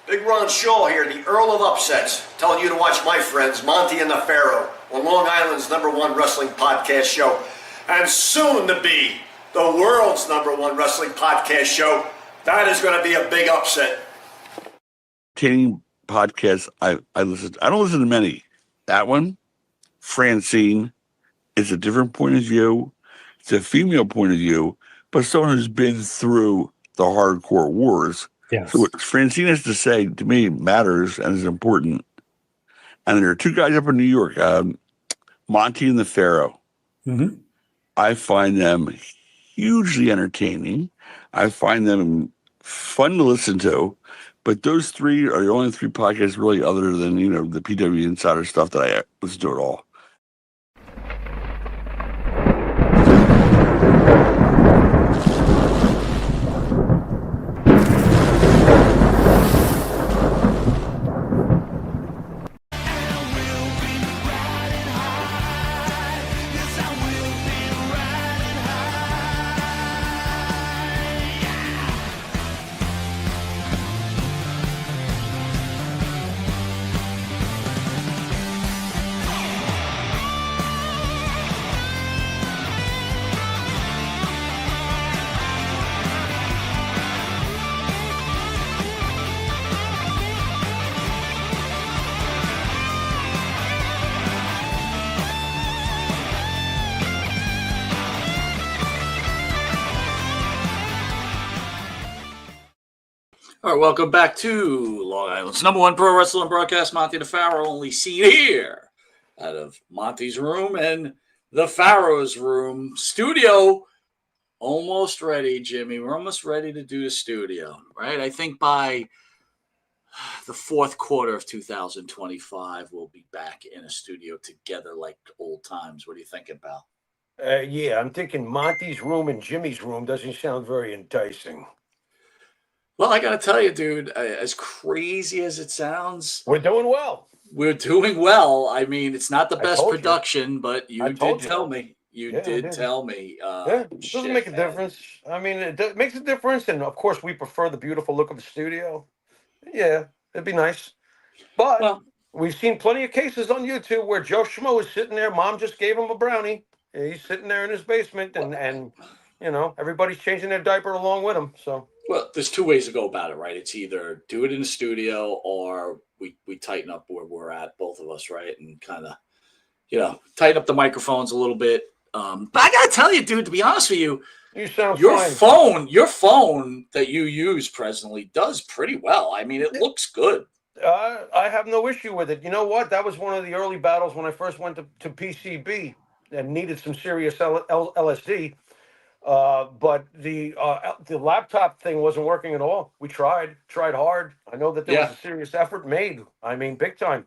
Big Ron Shaw here, the Earl of Upsets, telling you to watch my friends, Monty and the Pharaoh, on Long Island's #1 wrestling podcast show, and soon to be the world's #1 wrestling podcast show. That is going to be a big upset. Podcasts I listen to. I don't listen to many. That one, Francine, is a different point of view. It's a female point of view, but someone who's been through the hardcore wars. Yes. So what Francine has to say to me matters and is important. And there are two guys up in New York, Monty and the Pharaoh. Mm-hmm. I find them hugely entertaining. I find them fun to listen to. But those three are the only three podcasts really other than, the PW Insider stuff that I listen to at all. All right, welcome back to Long Island's #1 pro wrestling broadcast. Monty the Pharaoh, only seen here out of Monty's room and the Pharaoh's room. Studio almost ready, Jimmy. We're almost ready to do the studio, right? I think by the fourth quarter of 2025, we'll be back in a studio together like old times. What are you thinking, pal? Yeah, I'm thinking Monty's room and Jimmy's room doesn't sound very enticing. Well, I got to tell you, dude, as crazy as it sounds, we're doing well. We're doing well. I mean, it's not the best production, you. but you did tell me. You did tell me. It doesn't make a difference. I mean, it makes a difference. And, of course, we prefer the beautiful look of the studio. Yeah, it'd be nice. But we've seen plenty of cases on YouTube where Joe Schmo is sitting there. Mom just gave him a brownie. He's sitting there in his basement, and everybody's changing their diaper along with him. So. Well, there's two ways to go about it, right? It's either do it in the studio or we tighten up where we're at, both of us, right? And kind of, tighten up the microphones a little bit. But I got to tell you, dude, to be honest with you, your phone that you use presently does pretty well. I mean, it looks good. I have no issue with it. You know what? That was one of the early battles when I first went to PCB and needed some serious LSD. But the laptop thing wasn't working at all. We tried hard. I know that there was a serious effort made. I mean, big time.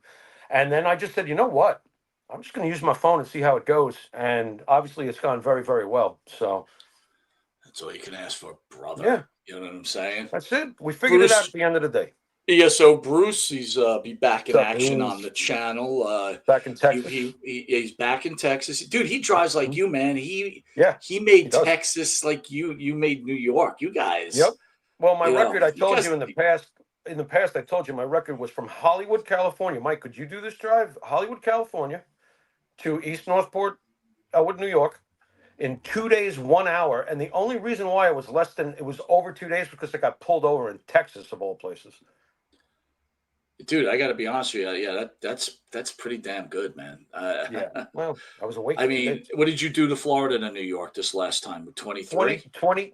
And then I just said, you know what? I'm just going to use my phone and see how it goes. And obviously, it's gone very, very well. So that's all you can ask for, brother. Yeah, you know what I'm saying. That's it. We figured it out at the end of the day. Yeah, so Bruce, he's be back in action on the channel. Back in Texas. He's back in Texas. Dude, he drives like you, man. He made Texas like you made New York. You guys. Yep. Well, my record, I told you in the past, I told you my record was from Hollywood, California. Mike, could you do this drive? Hollywood, California to East Northport, Elwood, New York, in 2 days, 1 hour. And the only reason why it was over 2 days because I got pulled over in Texas, of all places. Dude, I got to be honest with you. Yeah, that's pretty damn good, man. Yeah. Well, I was awake. I mean, what did you do to Florida to New York this last time? 23?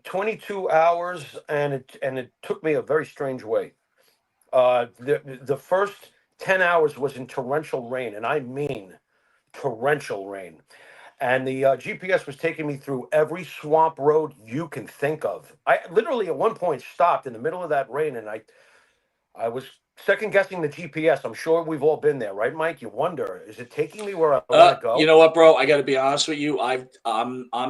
22 hours, and it took me a very strange way. The first 10 hours was in torrential rain, and I mean torrential rain. And the GPS was taking me through every swamp road you can think of. I literally at one point stopped in the middle of that rain, and I was second guessing the GPS. I'm sure we've all been there, right, Mike? You wonder, is it taking me where I want to go? You know what, bro? I got to be honest with you. I'm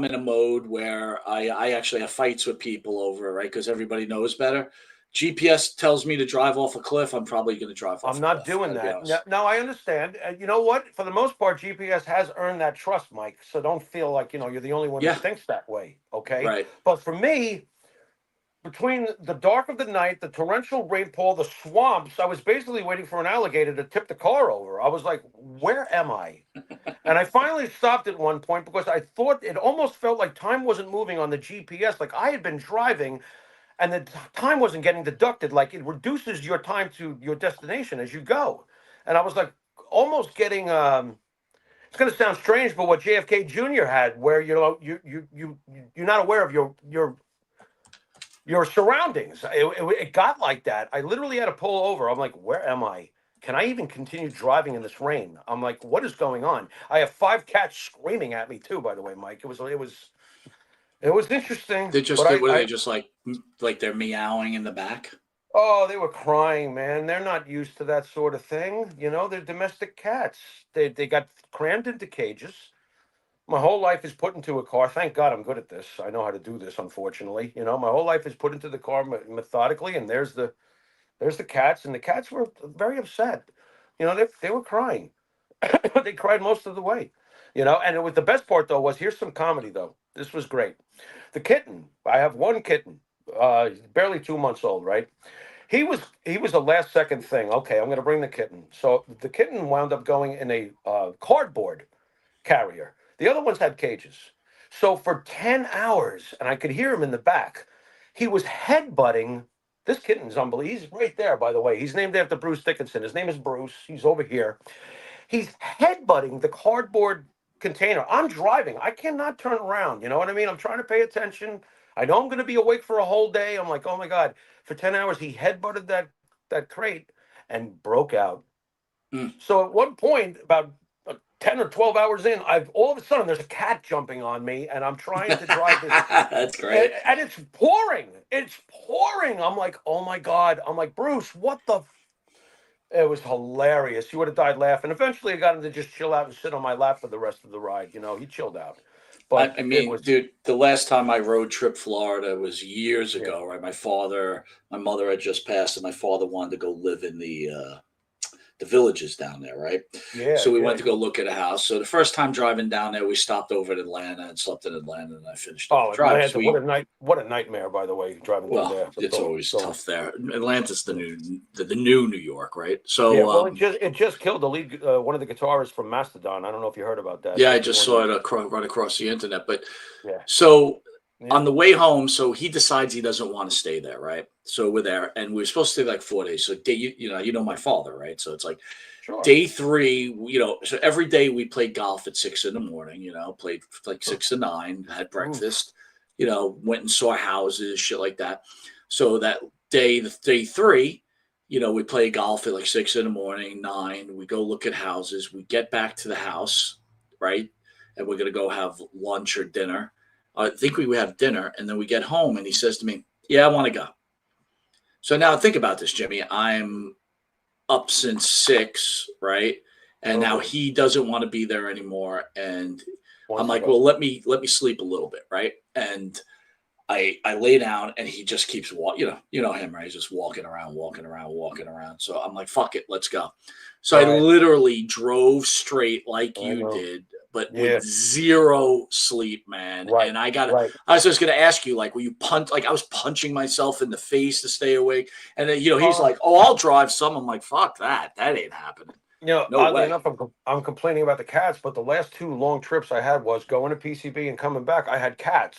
in a mode where I actually have fights with people over it, right? Because everybody knows better. GPS tells me to drive off a cliff. I'm probably going to drive off. I'm not doing that. No, I understand. You know what? For the most part, GPS has earned that trust, Mike. So don't feel like you're the only one who thinks that way. Okay. Right. But for me, between the dark of the night, the torrential rainfall, the swamps, I was basically waiting for an alligator to tip the car over. I was like, where am I? And I finally stopped at one point because I thought it almost felt like time wasn't moving on the GPS. Like I had been driving and the time wasn't getting deducted. Like it reduces your time to your destination as you go. And I was like almost getting it's going to sound strange, but what JFK Jr. had, where you're not aware of your surroundings. It got like that. I literally had to pull over. I'm like, where am I? Can I even continue driving in this rain? I'm like, what is going on? I have 5 cats screaming at me too. By the way, Mike, it was interesting. They just But did. What are they just like they're meowing in the back? oh, they were crying, man. They're not used to that sort of thing. They're domestic cats. They got crammed into cages. My whole life is put into a car. Thank God I'm good at this. I know how to do this, unfortunately. My whole life is put into the car methodically, and there's the cats, and the cats were very upset. They were crying. They cried most of the way. And it was the best part though was here's some comedy though. This was great. The kitten. I have one kitten, barely 2 months old, right? He was a last second thing. Okay, I'm going to bring the kitten. So the kitten wound up going in a cardboard carrier. The other ones had cages. So for 10 hours, and I could hear him in the back, he was headbutting. This kitten's unbelievable. He's right there, by the way. He's named after Bruce Dickinson. His name is Bruce. He's over here. He's headbutting the cardboard container. I'm driving. I cannot turn around. You know what I mean? I'm trying to pay attention. I know I'm going to be awake for a whole day. I'm like, oh my God. For 10 hours, he headbutted that crate and broke out. So at one point, about 10 or 12 hours in, I've all of a sudden there's a cat jumping on me and I'm trying to drive this. That's great. And it's pouring. It's pouring. I'm like, oh my God. I'm like, Bruce, what the? It was hilarious. He would have died laughing. Eventually, I got him to just chill out and sit on my lap for the rest of the ride. He chilled out. But I it mean, was, dude, the last time I road trip Florida was years yeah, ago, right? My mother had just passed, and my father wanted to go live in the villages down there, right? yeah, So we went yeah. to go look at a house. So the first time driving down there, we stopped over at Atlanta and slept in Atlanta, and I finished up Oh, the drive. So Atlanta! What a nightmare, by the way, driving down well, there. it's always Going. tough there. Atlanta's the new New York, right? Yeah, So well, it just killed the lead, one of the guitarists from Mastodon. I don't know if you heard about that. yeah, I Just just joined saw them. it right across the internet. But Yeah, so yeah. on the way home, so he decides he doesn't want to stay there, right? So we're there, and we're supposed to stay like 4 days. So you know my father, right? So it's like Sure. day 3, so every day we played golf at 6 in the morning, played like 6 to 9, had Oof. breakfast, went and saw houses, shit like that. So that day 3, we play golf at like 6 in the morning, 9, we go look at houses, we get back to the house, right? And we're going to go have lunch or dinner. I think we would have dinner, and then we get home, and he says to me, yeah, I want to go. So now think about this, Jimmy. I'm up since 6, right? And now Okay. he doesn't want to be there anymore. And I'm Wants to like, go. well, let me sleep a little bit, right? And I lay down, and he just keeps walking. You know him, right? He's just walking around, walking around, walking around. So I'm like, fuck it, let's go. So I Right. literally drove straight like I you know. did, but Yeah. with zero sleep, man. Right. And I Right. was just gonna ask you, like, will you punch? Like, I was punching myself in the face to stay awake, and then he's Uh, like, "Oh, I'll drive some." I'm like, "Fuck that, that ain't happening. No Oddly way." enough, I'm complaining about the cats, but the last 2 long trips I had was going to PCB and coming back. I had cats.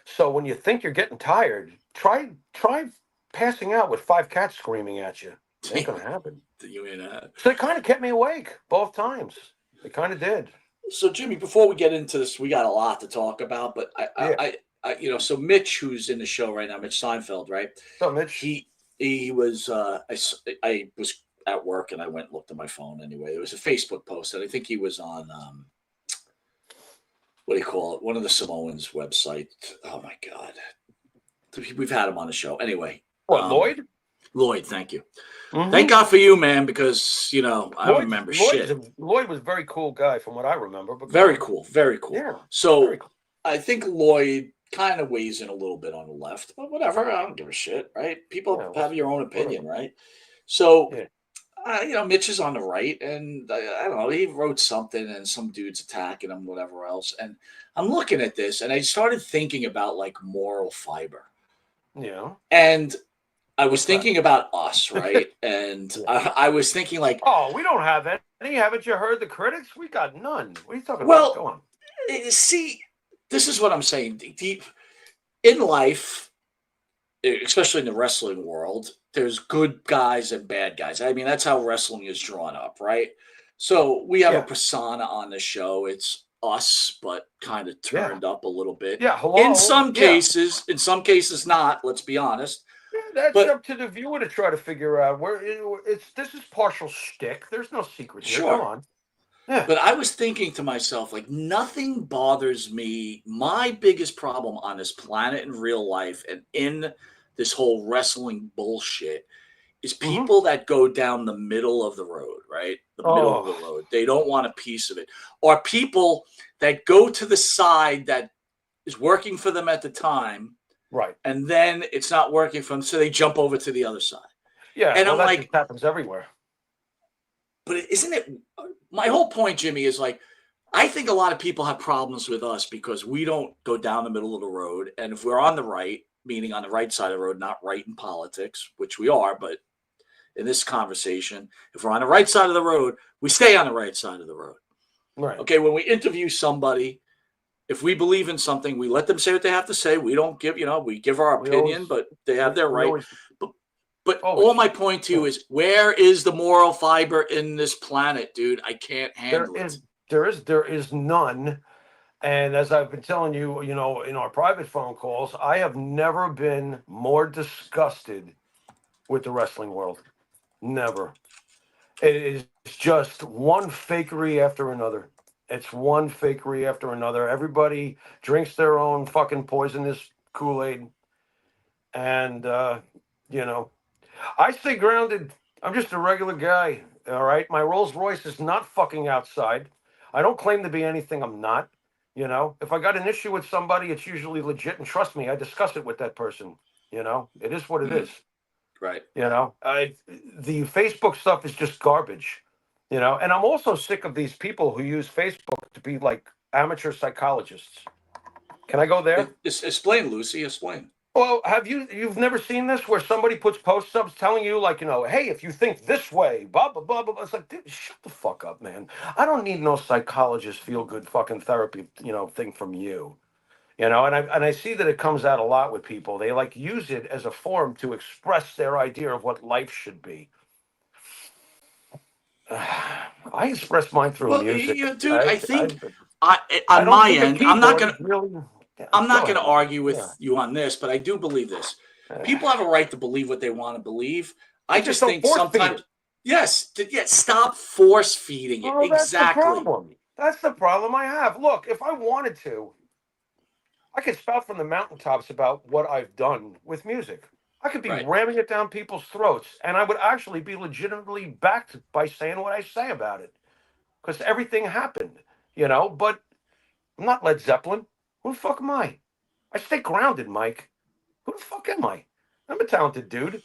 So when you think you're getting tired, try passing out with 5 cats screaming at you. It ain't gonna happen. You mean So it kind of kept me awake both times. It kind of did. So, Jimmy, before we get into this, we got a lot to talk about, but Yeah. so Mitch, who's in the show right now, Mitch Seinfeld, right? So Mitch. He was, I was at work and I went and looked at my phone anyway. It was a Facebook post, and I think he was on, what do you call it? One of the Samoans website. Oh my God. We've had him on the show. Anyway. What, Lloyd? Lloyd, thank you. Mhm. Thank God for you, man, because, I don't remember shit. Lloyd was a very cool guy from what I remember. But Very cool. Very cool. Yeah. So Very cool. I think Lloyd kind of weighs in a little bit on the left, but whatever. I don't give a shit, right? People Yeah, have your own opinion, whatever. right? So, Yeah. Mitch is on the right, and I don't know. He wrote something, and some dude's attacking him, whatever else. And I'm looking at this, and I started thinking about like moral fiber, Yeah. And I was thinking about us, right? And Yeah. I was thinking like, Oh, we don't have any. Haven't you heard the critics? We got none. What are you talking about? well, Go on. see, this is what I'm saying. In life, especially in the wrestling world, there's good guys and bad guys. I mean, that's how wrestling is drawn up, right? So we have a Yeah. persona on the show. It's us, but kind of Yeah. turned up a little bit. Yeah. Hello. Yeah. In some cases not, let's be honest. Yeah, that's But up to the viewer to try to figure out where it's. This is partial shtick. There's no secret here. Go sure. on. Yeah. But I was thinking to myself, like, nothing bothers me. My biggest problem on this planet in real life and in this whole wrestling bullshit is Mm-hmm. people that go down the middle of the road, right? The middle of the Oh. road. They don't want a piece of it. Or people that go to the side that is working for them at the time, Right. and then it's not working for them, so they jump over to the other side. Yeah. And Well, I'm that just like, happens everywhere. but isn't it? My whole point, Jimmy, is like, I think a lot of people have problems with us because we don't go down the middle of the road. And if we're on the right, meaning on the right side of the road, not right in politics, which we are, but in this conversation, if we're on the right side of the road, we stay on the right side of the road. Right. Okay, when we interview somebody, if we believe in something, we let them say what they have to say. We don't give, we give our We opinion, always. but they have their We right. always. But Always. all my point to you Yeah. is, where is the moral fiber in this planet, dude? I can't handle it. There is none. And as I've been telling you, in our private phone calls, I have never been more disgusted with the wrestling world. Never. It is just one fakery after another. It's one fakery after another. Everybody drinks their own fucking poisonous Kool-Aid. And, I stay grounded. I'm just a regular guy. All right. My Rolls Royce is not fucking outside. I don't claim to be anything I'm not. If I got an issue with somebody, it's usually legit. And trust me, I discuss it with that person. It is what it is. Right. The Facebook stuff is just garbage. And I'm also sick of these people who use Facebook to be like amateur psychologists. Can I go there? Explain, Lucy. Explain. Well, you've never seen this where somebody puts post ups telling you like, hey, if you think this way, blah blah blah blah, blah. It's like, dude, shut the fuck up, man. I don't need no psychologist feel good fucking therapy, thing from you. And I see that it comes out a lot with people. They like use it as a form to express their idea of what life should be. I express mine through Well, music. dude, I I think I on don't my think a end, I'm not gonna keyboard really. Yeah, I'm go not gonna ahead, man. argue Yeah. with you on this, but I do believe this. Uh, People have a right to believe what they want to believe. I just just don't think force feed sometimes, it. yes, stop force feeding it. Oh, that's the Exactly. problem. That's the problem I have. Look, if I wanted to, I could spout from the mountaintops about what I've done with music. I could be Right. ramming it down people's throats, and I would actually be legitimately backed by saying what I say about it. Because everything happened, but I'm not Led Zeppelin. Who the fuck am I? I stay grounded, Mike. Who the fuck am I? I'm a talented dude.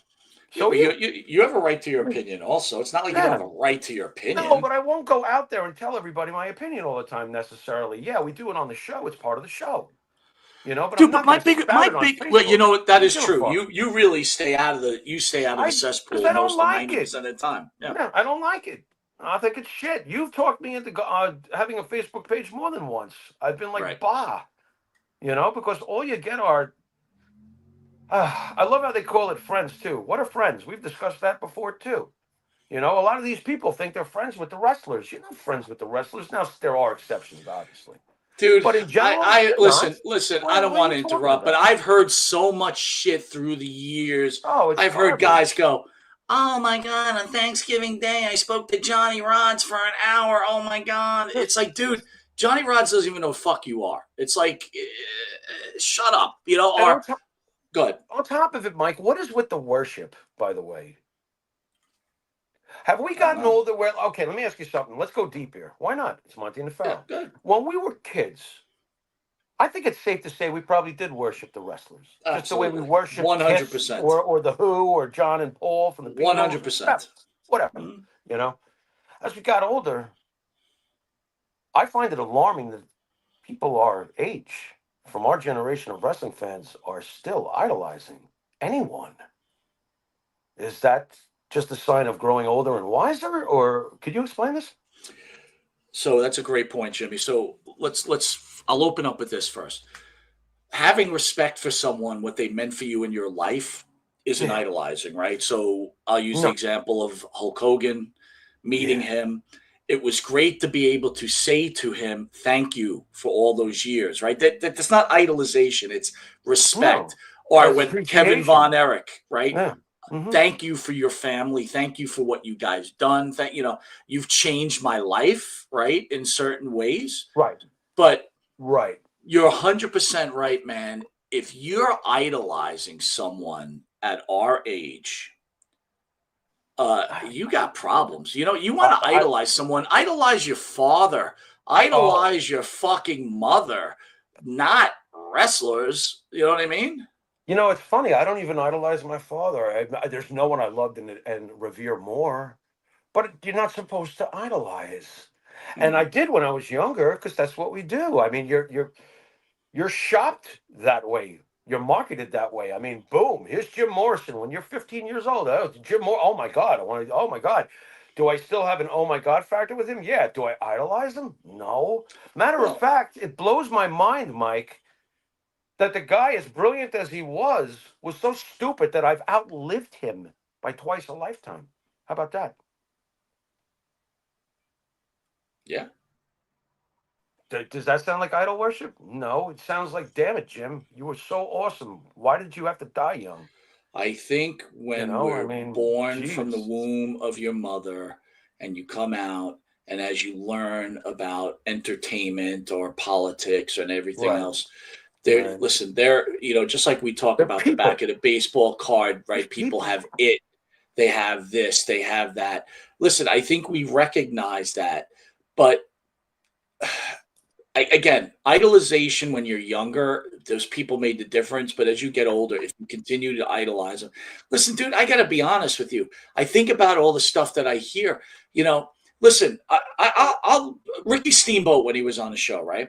Yeah, So but yeah. you have a right to your opinion. Also, it's not like you don't have Yeah. a right to your No, opinion. but I won't go out there and tell everybody my opinion all the time necessarily. Yeah, we do it on the show. It's part of the show. But I'm Dude, but not going to spout it on well, you Facebook. know what? I That don't is give a true. fuck. You really stay out of the Because cesspool I don't most of like it. 90% of the time. Yeah. Yeah, I don't like it. I think it's shit. You've talked me into having a Facebook page more than once. I've been like, Right. bah, because all you get are. I love how they call it friends too. What are friends? We've discussed that before too. A lot of these people think they're friends with the wrestlers. You're not friends with the wrestlers. Now there are exceptions, obviously, Dude, but in general, I you're not. listen, I What, don't what are want you to talking interrupt, but about? I've heard so much shit through the years. Oh, it's I've heard guys garbage. go, "Oh my god, on Thanksgiving Day I spoke to Johnny Rods for an hour. Oh my god." It's like, dude, Johnny Rods doesn't even know who the fuck you are. It's like, shut up, And or good. on top of it, Mike, what is with the worship, by the way? Have we I don't gotten know. older where, okay, let me ask you something. Let's go deep here. Why not? It's Monty and the Yeah, Pharaoh. good. When we were kids, I think it's safe to say we probably did worship the wrestlers. Just the way we Absolutely. worship Kiss 100%. or The Who or John and Paul from the Beatles. Whatever. 100%. Whatever. Mhm. As we got older, I find it alarming that people our age, from our generation of wrestling fans, are still idolizing anyone. Is that just a sign of growing older and wiser, or could you explain this? So that's a great point, Jimmy. So I'll open up with this first. Having respect for someone, what they meant for you in your life, isn't Yeah. idolizing, right? So I'll use the No. example of Hulk Hogan, meeting Yeah. him. It was great to be able to say to him, thank you for all those years, right? That's not idolization, it's respect. No. Or It's when Kevin appreciation. Von Erich, right? Yeah. Hmm. Thank you for your family. Thank you for what you guys done. You've changed my life, right? In certain ways. Right. But Right. you're 100% right, man. If you're idolizing someone at our age, you got problems. You want to I idolize someone, idolize your father, oh, idolize your fucking mother, not wrestlers. You know what I mean? it's funny. I don't even idolize my father. There's no one I loved and revere more. But you're not supposed to idolize. And I Mhm. did when I was younger because that's what we do. I mean, you're shopped that way. You're marketed that way. I mean, boom, here's Jim Morrison when you're 15 years old. Oh, oh my God. Oh my God. Do I still have an oh my God factor with him? Yeah. Do I idolize him? No. Matter of Well, fact, it blows my mind, Mike, that the guy, as brilliant as he was so stupid that I've outlived him by twice a lifetime. How about that? yeah. Does that sound like idol worship? No, it sounds like, damn it, Jim, you were so awesome. Why did you have to die young? I think when I we're mean, born from the geez. womb of your mother and you come out, and as you learn about entertainment or politics and everything Right, else, right. just like we talk They're about the back people. of the baseball card, There's right? People people. have it, they have this, they have that. Listen, I think we recognize that, but again, idolization when you're younger, those people made the difference. But as you get older, if you continue to idolize them, listen, dude, I got to be honest with you. I think about all the stuff that I hear. Listen, I'll Ricky Steamboat when he was on the show, right?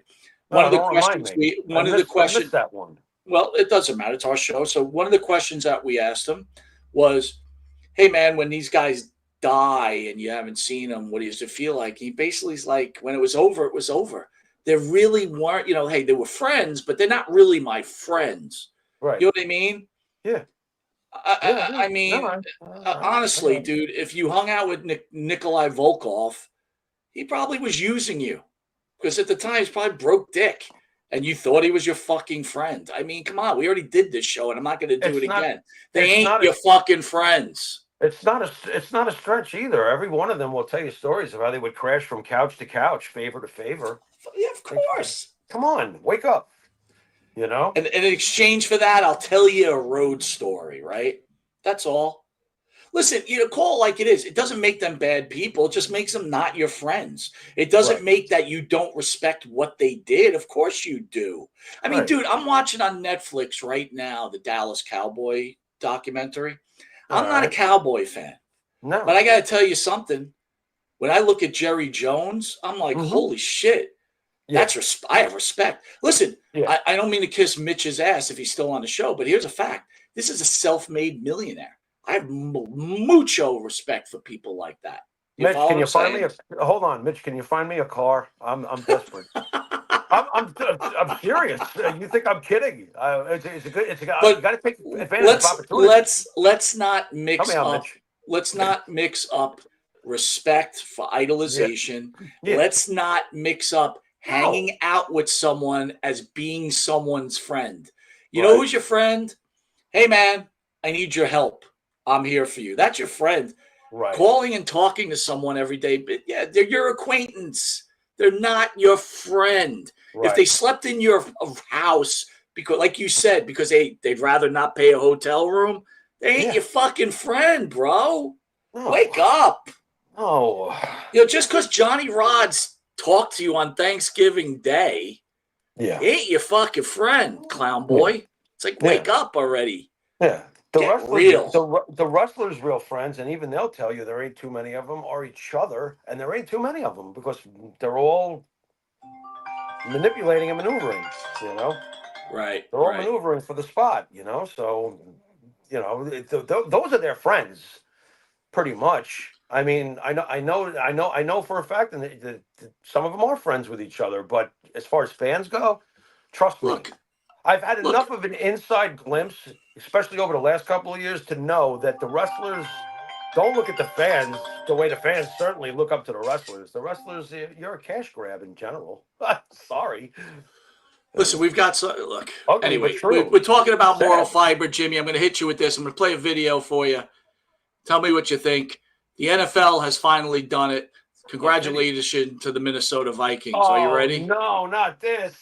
One No, of the don't remind questions me. I missed that one. well, it doesn't matter. It's our show. So one of the questions that we asked him was, "Hey, man, when these guys die and you haven't seen them, what does it feel like?" He basically is like, "When it was over, it was over. They really weren't, hey, they were friends, but they're not really my friends." You Right. know what I mean? Yeah. I, Yeah. I, Yeah. I No, mean, I honestly, got it. dude, if you hung out with Nikolai Volkov, he probably was using you because at the time he's probably broke dick. And you thought he was your fucking friend. I mean, come on, we already did this show, and I'm not going to do it It's not. again. They It's ain't not a. your fucking friends. It's not a stretch either. Every one of them will tell you stories of how they would crash from couch to couch, favor to favor. Yeah, of Like, course. come on, wake up. You know. And in exchange for that, I'll tell you a road story, right? That's all. Listen, call it like it is. It doesn't make them bad people. It just makes them not your friends. It doesn't Right. make that you don't respect what they did. Of course you do. I mean, Right. dude, I'm watching on Netflix right now the Dallas Cowboy documentary. All I'm not a right. Cowboy fan, but No. I got to tell you something. When I look at Jerry Jones, I'm like, Mm-hmm. holy shit. Yeah. I have respect. Listen, Yeah. I don't mean to kiss Mitch's ass if he's still on the show, but here's a fact. This is a self-made millionaire. I have mucho respect for people like that. You Mitch, follow can what I'm you find me saying? a? Hold on, Mitch. Can you find me a car? I'm desperate. I'm serious. You think I'm kidding? It's a good. You But got to take advantage of let's opportunity. let's let's not Help me mix out, up Mitch. let's not mix up respect for Yeah. idolization. Yeah. Let's not mix up No. hanging out with someone as being someone's friend. You know Right. who's your friend? Hey, man, I need your help. I'm here for you. That's your friend. Right. Calling and talking to someone every day, but yeah, they're your acquaintance. They're not your friend. If they Right. slept in your house because, like you said, because they'd rather not pay a hotel room, they ain't Yeah. your fucking friend, bro. No. Wake up. No. Just because Johnny Rods talked to you on Thanksgiving Day, Yeah. he ain't your fucking friend, clown Yeah. boy. It's like, Yeah. wake up already. Yeah. Get real. The wrestlers' real friends, and even they'll tell you there ain't too many of them, or each other, and there ain't too many of them because they're all manipulating and maneuvering. You know, Right, they're all right. maneuvering for the spot. So those are their friends, pretty much. I mean, I know for a fact, and that some of them are friends with each other. But as far as fans go, trust me, Look, I've had enough of an inside glimpse, especially over the last couple of years, to know that the wrestlers don't look at the fans the way the fans certainly look up to the wrestlers. The wrestlers, you're a cash grab in general. Sorry. listen, we've got some. Look, Ugly but anyway, true. we're talking about moral Sad. fiber, Jimmy. I'm going to hit you with this. I'm going to play a video for you. Tell me what you think. The NFL has finally done it. Congratulations to the Minnesota Vikings. Are you ready? No, not this.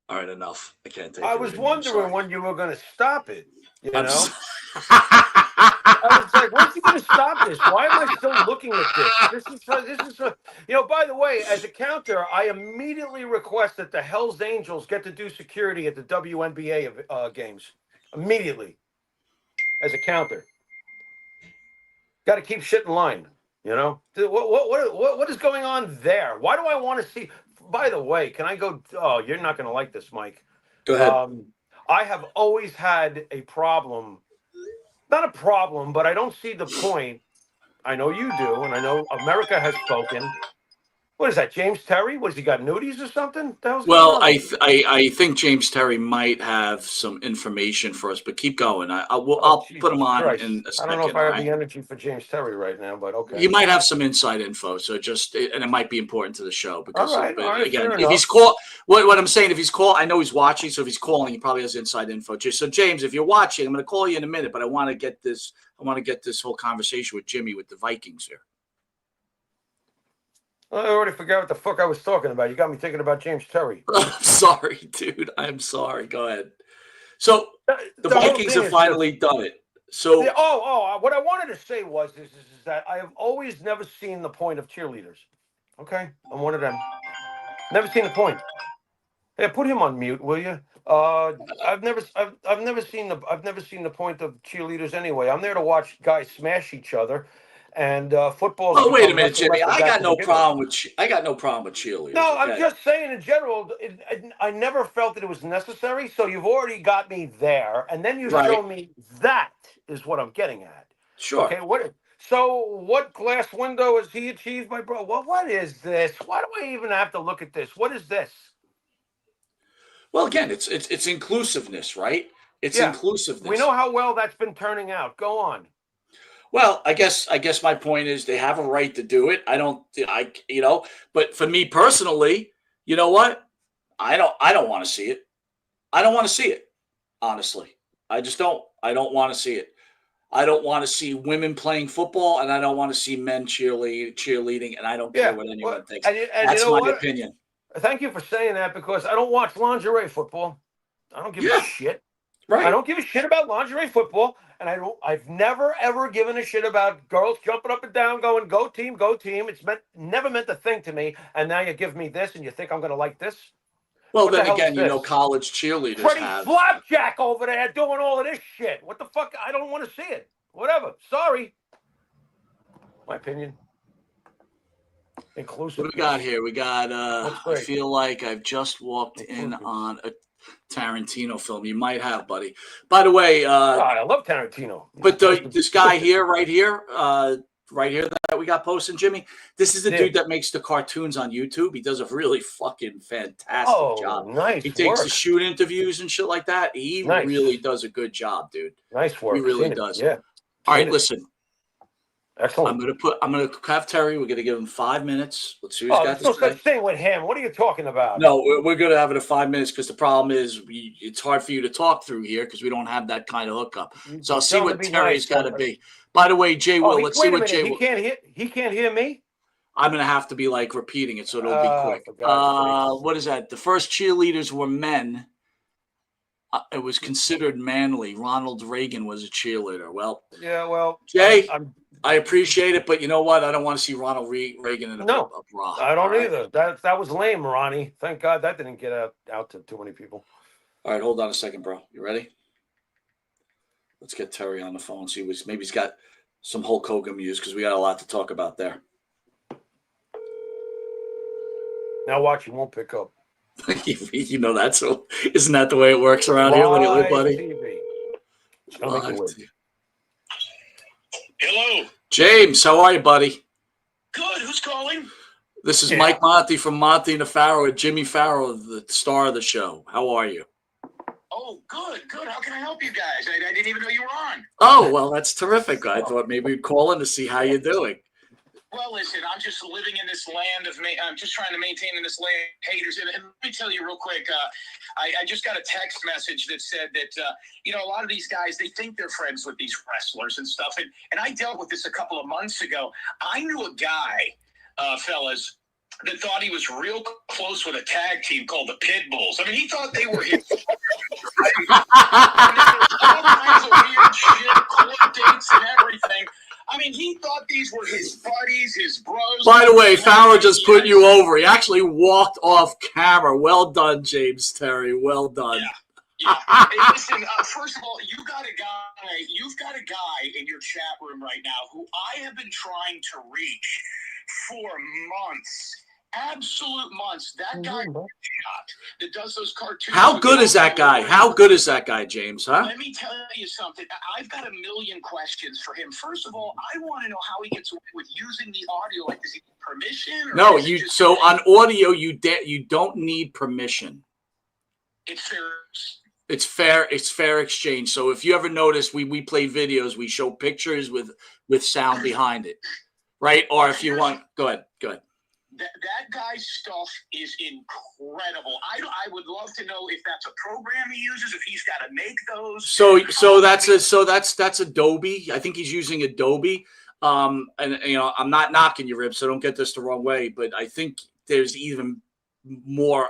All right, enough. I can't take it. I was wondering when you were going to stop it. You know, I was like, "When's he going to stop this? Why am I still looking at this? This is By the way, as a counter, I immediately request that the Hell's Angels get to do security at the WNBA games immediately. As a counter, got to keep shit in line. You know, what is going on there? Why do I want to see? By the way, can I go? Oh, you're not going to like this, Mike. Go ahead. I have always had a problem. Not a problem, but I don't see the point. I know you do, and I know America has spoken. What is that, James Terry? What has he got, nudies or something? Well, I think James Terry might have some information for us, but keep going. I'll put him on in a second. I don't know if I have the energy for James Terry right now, but okay. He might have some inside info, so and it might be important to the show because all right, again, if he's called, what I'm saying, if he's called, I know he's watching, so if he's calling, he probably has inside info. So James, if you're watching, I'm going to call you in a minute, but I want to get this whole conversation with Jimmy with the Vikings here. I already forgot what the fuck I was talking about. You got me thinking about James Terry. I'm sorry, dude. I'm sorry. Go ahead. So the Vikings have finally done it. So what I wanted to say was is that I have always never seen the point of cheerleaders. Okay, I'm one of them. Never seen the point. Hey, put him on mute, will you? I've never seen the point of cheerleaders anyway. I'm there to watch guys smash each other. And football. Oh, wait a minute, Jimmy. I got no problem with cheerleaders. No, okay? I'm just saying in general. I never felt that it was necessary. So you've already got me there, and then you show me that is what I'm getting at. Sure. Okay. What glass window has he achieved, my bro? Well, what is this? Why do I even have to look at this? What is this? Well, again, it's inclusiveness, right? It's inclusiveness. We know how well that's been turning out. Go on. Well, I guess my point is they have a right to do it. But for me personally, you know what? I don't want to see it. I don't want to see it. Honestly, I just don't. I don't want to see it. I don't want to see women playing football, and I don't want to see men cheerleading, and I don't care what anyone thinks. That's my opinion. Thank you for saying that because I don't watch lingerie football. I don't give a shit. Right. I don't give a shit about lingerie football, and I've never ever given a shit about girls jumping up and down, going go team, go team. It's never meant a thing to me. And now you give me this, and you think I'm going to like this? Well, then again, college cheerleaders Freddie have Flapjack over there doing all of this shit. What the fuck? I don't want to see it. Whatever. Sorry. My opinion. Inclusive. What do we got here? We got. I feel like I've just walked in on a Tarantino film. You might have, buddy. By the way, I love Tarantino. But this guy here, right here that we got posting, Jimmy. This is the dude that makes the cartoons on YouTube. He does a really fucking fantastic job. Nice. He takes the shoot interviews and shit like that. He really does a good job, dude. Nice work. He really does. Yeah. All right, listen. Excellent. I'm gonna have Terry. We're gonna give him 5 minutes. Let's see who's got no such thing with him. What are you talking about? No, we're gonna have it in 5 minutes because the problem is it's hard for you to talk through here because we don't have that kind of hookup. So I'll see what Terry's got to be. By the way, Jay Will. Let's see what Jay will. He can't hear me. I'm going to have to be like repeating it, so it'll be quick. For God's sakes. What is that? The first cheerleaders were men. It was considered manly. Ronald Reagan was a cheerleader. Well, Yeah, well, Jay, I'm I appreciate it, but you know what? I don't want to see Ronald Reagan in a bra. I don't All right? either. That was lame, Ronnie. Thank God that didn't get out to too many people. All right, hold on a second, bro. You ready? Let's get Terry on the phone. See, maybe he's got some Hulk Hogan music because we got a lot to talk about there. Now watch, he won't pick up. You know that, so isn't that the way it works around here, Live buddy? TV. It's gonna make it work. Hello. James, how are you, buddy? Good. Who's calling? This is Mike Monty from Monty and the Pharaoh with Jimmy Farrow, the star of the show. How are you? Oh, good. How can I help you guys? I didn't even know you were on. Oh, well, that's terrific. I thought maybe we'd call in to see how you're doing. Well, listen, I'm just living in this land of I'm just trying to maintain in this land of haters. And let me tell you real quick, I just got a text message that said that, a lot of these guys, they think they're friends with these wrestlers and stuff. And I dealt with this a couple of months ago. I knew a guy, fellas, that thought he was real close with a tag team called the Pitbulls. I mean, he thought they were his. And there was all kinds of weird shit, court dates and everything. I mean, he thought these were his buddies, his bros. By the way, Farrow just put you over. He actually walked off camera. Well done, James Terry. Well done. Yeah. Hey, listen, first of all, you've got a guy in your chat room right now who I have been trying to reach for months. Absolute months. That guy that does those cartoons. How good is that guy? How good is that guy, James? Huh? Let me tell you something. I've got a million questions for him. First of all, I want to know how he gets away with using the audio. Like, does he need permission? Or No, just on audio you don't need permission. It's fair. It's fair exchange. So if you ever notice, we play videos, we show pictures with sound behind it, right? Or if you want, go ahead. That guy's stuff is incredible. I would love to know if that's a program he uses, if he's got to make those. So that's Adobe. I think he's using Adobe. And I'm not knocking you, Rib, so don't get this the wrong way. But I think there's even more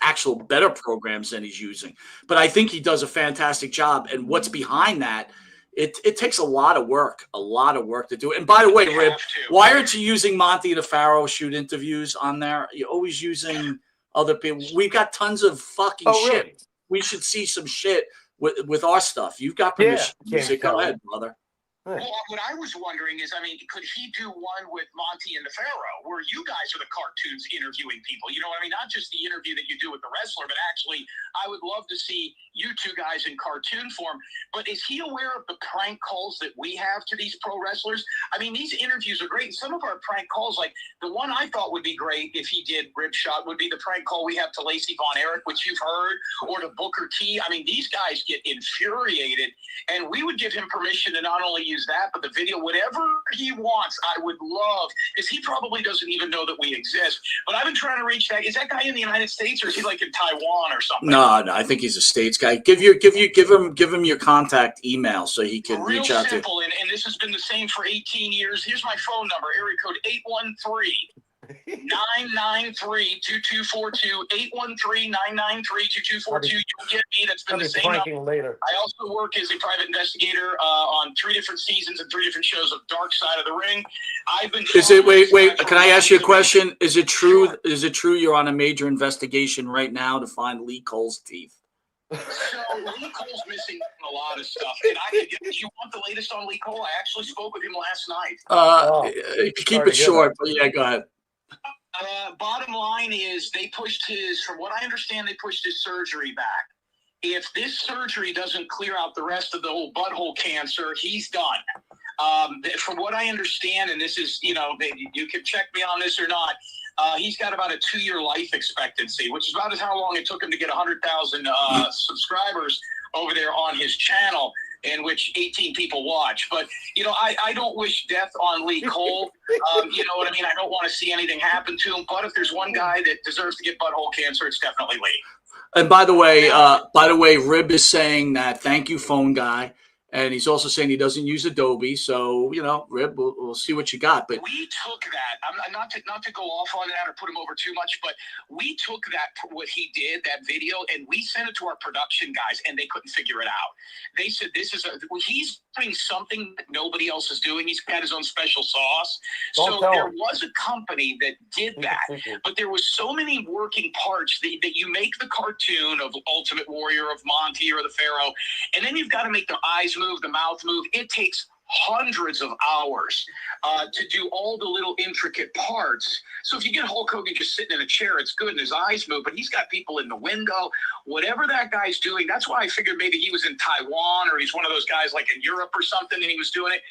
actual better programs than he's using. But I think he does a fantastic job. And what's behind that? It takes a lot of work to do. And by the way, Rib, why aren't you using Monty the Pharaoh shoot interviews on there? You're always using other people. We've got tons of fucking shit. Really? We should see some shit with our stuff. You've got permission to use it. Go ahead, brother. Well, what I was wondering is, could he do one with Monty and the Pharaoh, where you guys are the cartoons interviewing people? You know what I mean? Not just the interview that you do with the wrestler, but actually, I would love to see you two guys in cartoon form. But is he aware of the prank calls that we have to these pro wrestlers? I mean, these interviews are great. Some of our prank calls, like the one I thought would be great if he did Rib Shot, would be the prank call we have to Lacey Von Erich, which you've heard, or to Booker T. I mean, these guys get infuriated, and we would give him permission to not only use that, but the video, whatever he wants, I would love, because he probably doesn't even know that we exist. But I've been trying to reach that. Is that guy in the United States, or is he like in Taiwan or something? No, I think he's a States guy. Give him your contact email so he can reach out to you. Real simple, and this has been the same for 18 years. Here's my phone number, area code 813-993-2242, 813-993-2242. You'll get me. That's been the same number. Later. I also work as a private investigator on 3 different seasons and 3 different shows of Dark Side of the Ring. I've been. Wait? Can I ask you a question? Is it true? Sure. Is it true you're on a major investigation right now to find Lee Cole's teeth? So Lee Cole's missing a lot of stuff. And do you want the latest on Lee Cole? I actually spoke with him last night. Keep it short, but yeah, go ahead. Bottom line is from what I understand, they pushed his surgery back. If this surgery doesn't clear out the rest of the whole butthole cancer, he's done. From what I understand, and this is, you can check me on this or not, he's got about a 2-year life expectancy, which is about how long it took him to get 100,000 subscribers over there on his channel, in which 18 people watch. But, I don't wish death on Lee Cole. You know what I mean? I don't want to see anything happen to him. But if there's one guy that deserves to get butthole cancer, it's definitely Lee. And by the way, Rib is saying that thank you, phone guy. And he's also saying he doesn't use Adobe. So, Rib, we'll see what you got. But we took that. I'm not to go off on that or put him over too much, but we took that, what he did, that video, and we sent it to our production guys, and they couldn't figure it out. They said he's doing something that nobody else is doing. He's got his own special sauce. So there was a company that did that, but there was so many working parts that you make the cartoon of Ultimate Warrior, of Monty or the Pharaoh, and then you've got to make the eyes move, the mouth move. It takes hundreds of hours to do all the little intricate parts. So if you get Hulk Hogan just sitting in a chair, it's good and his eyes move, but he's got people in the window. Whatever that guy's doing, that's why I figured maybe he was in Taiwan, or he's one of those guys like in Europe or something, and he was doing it.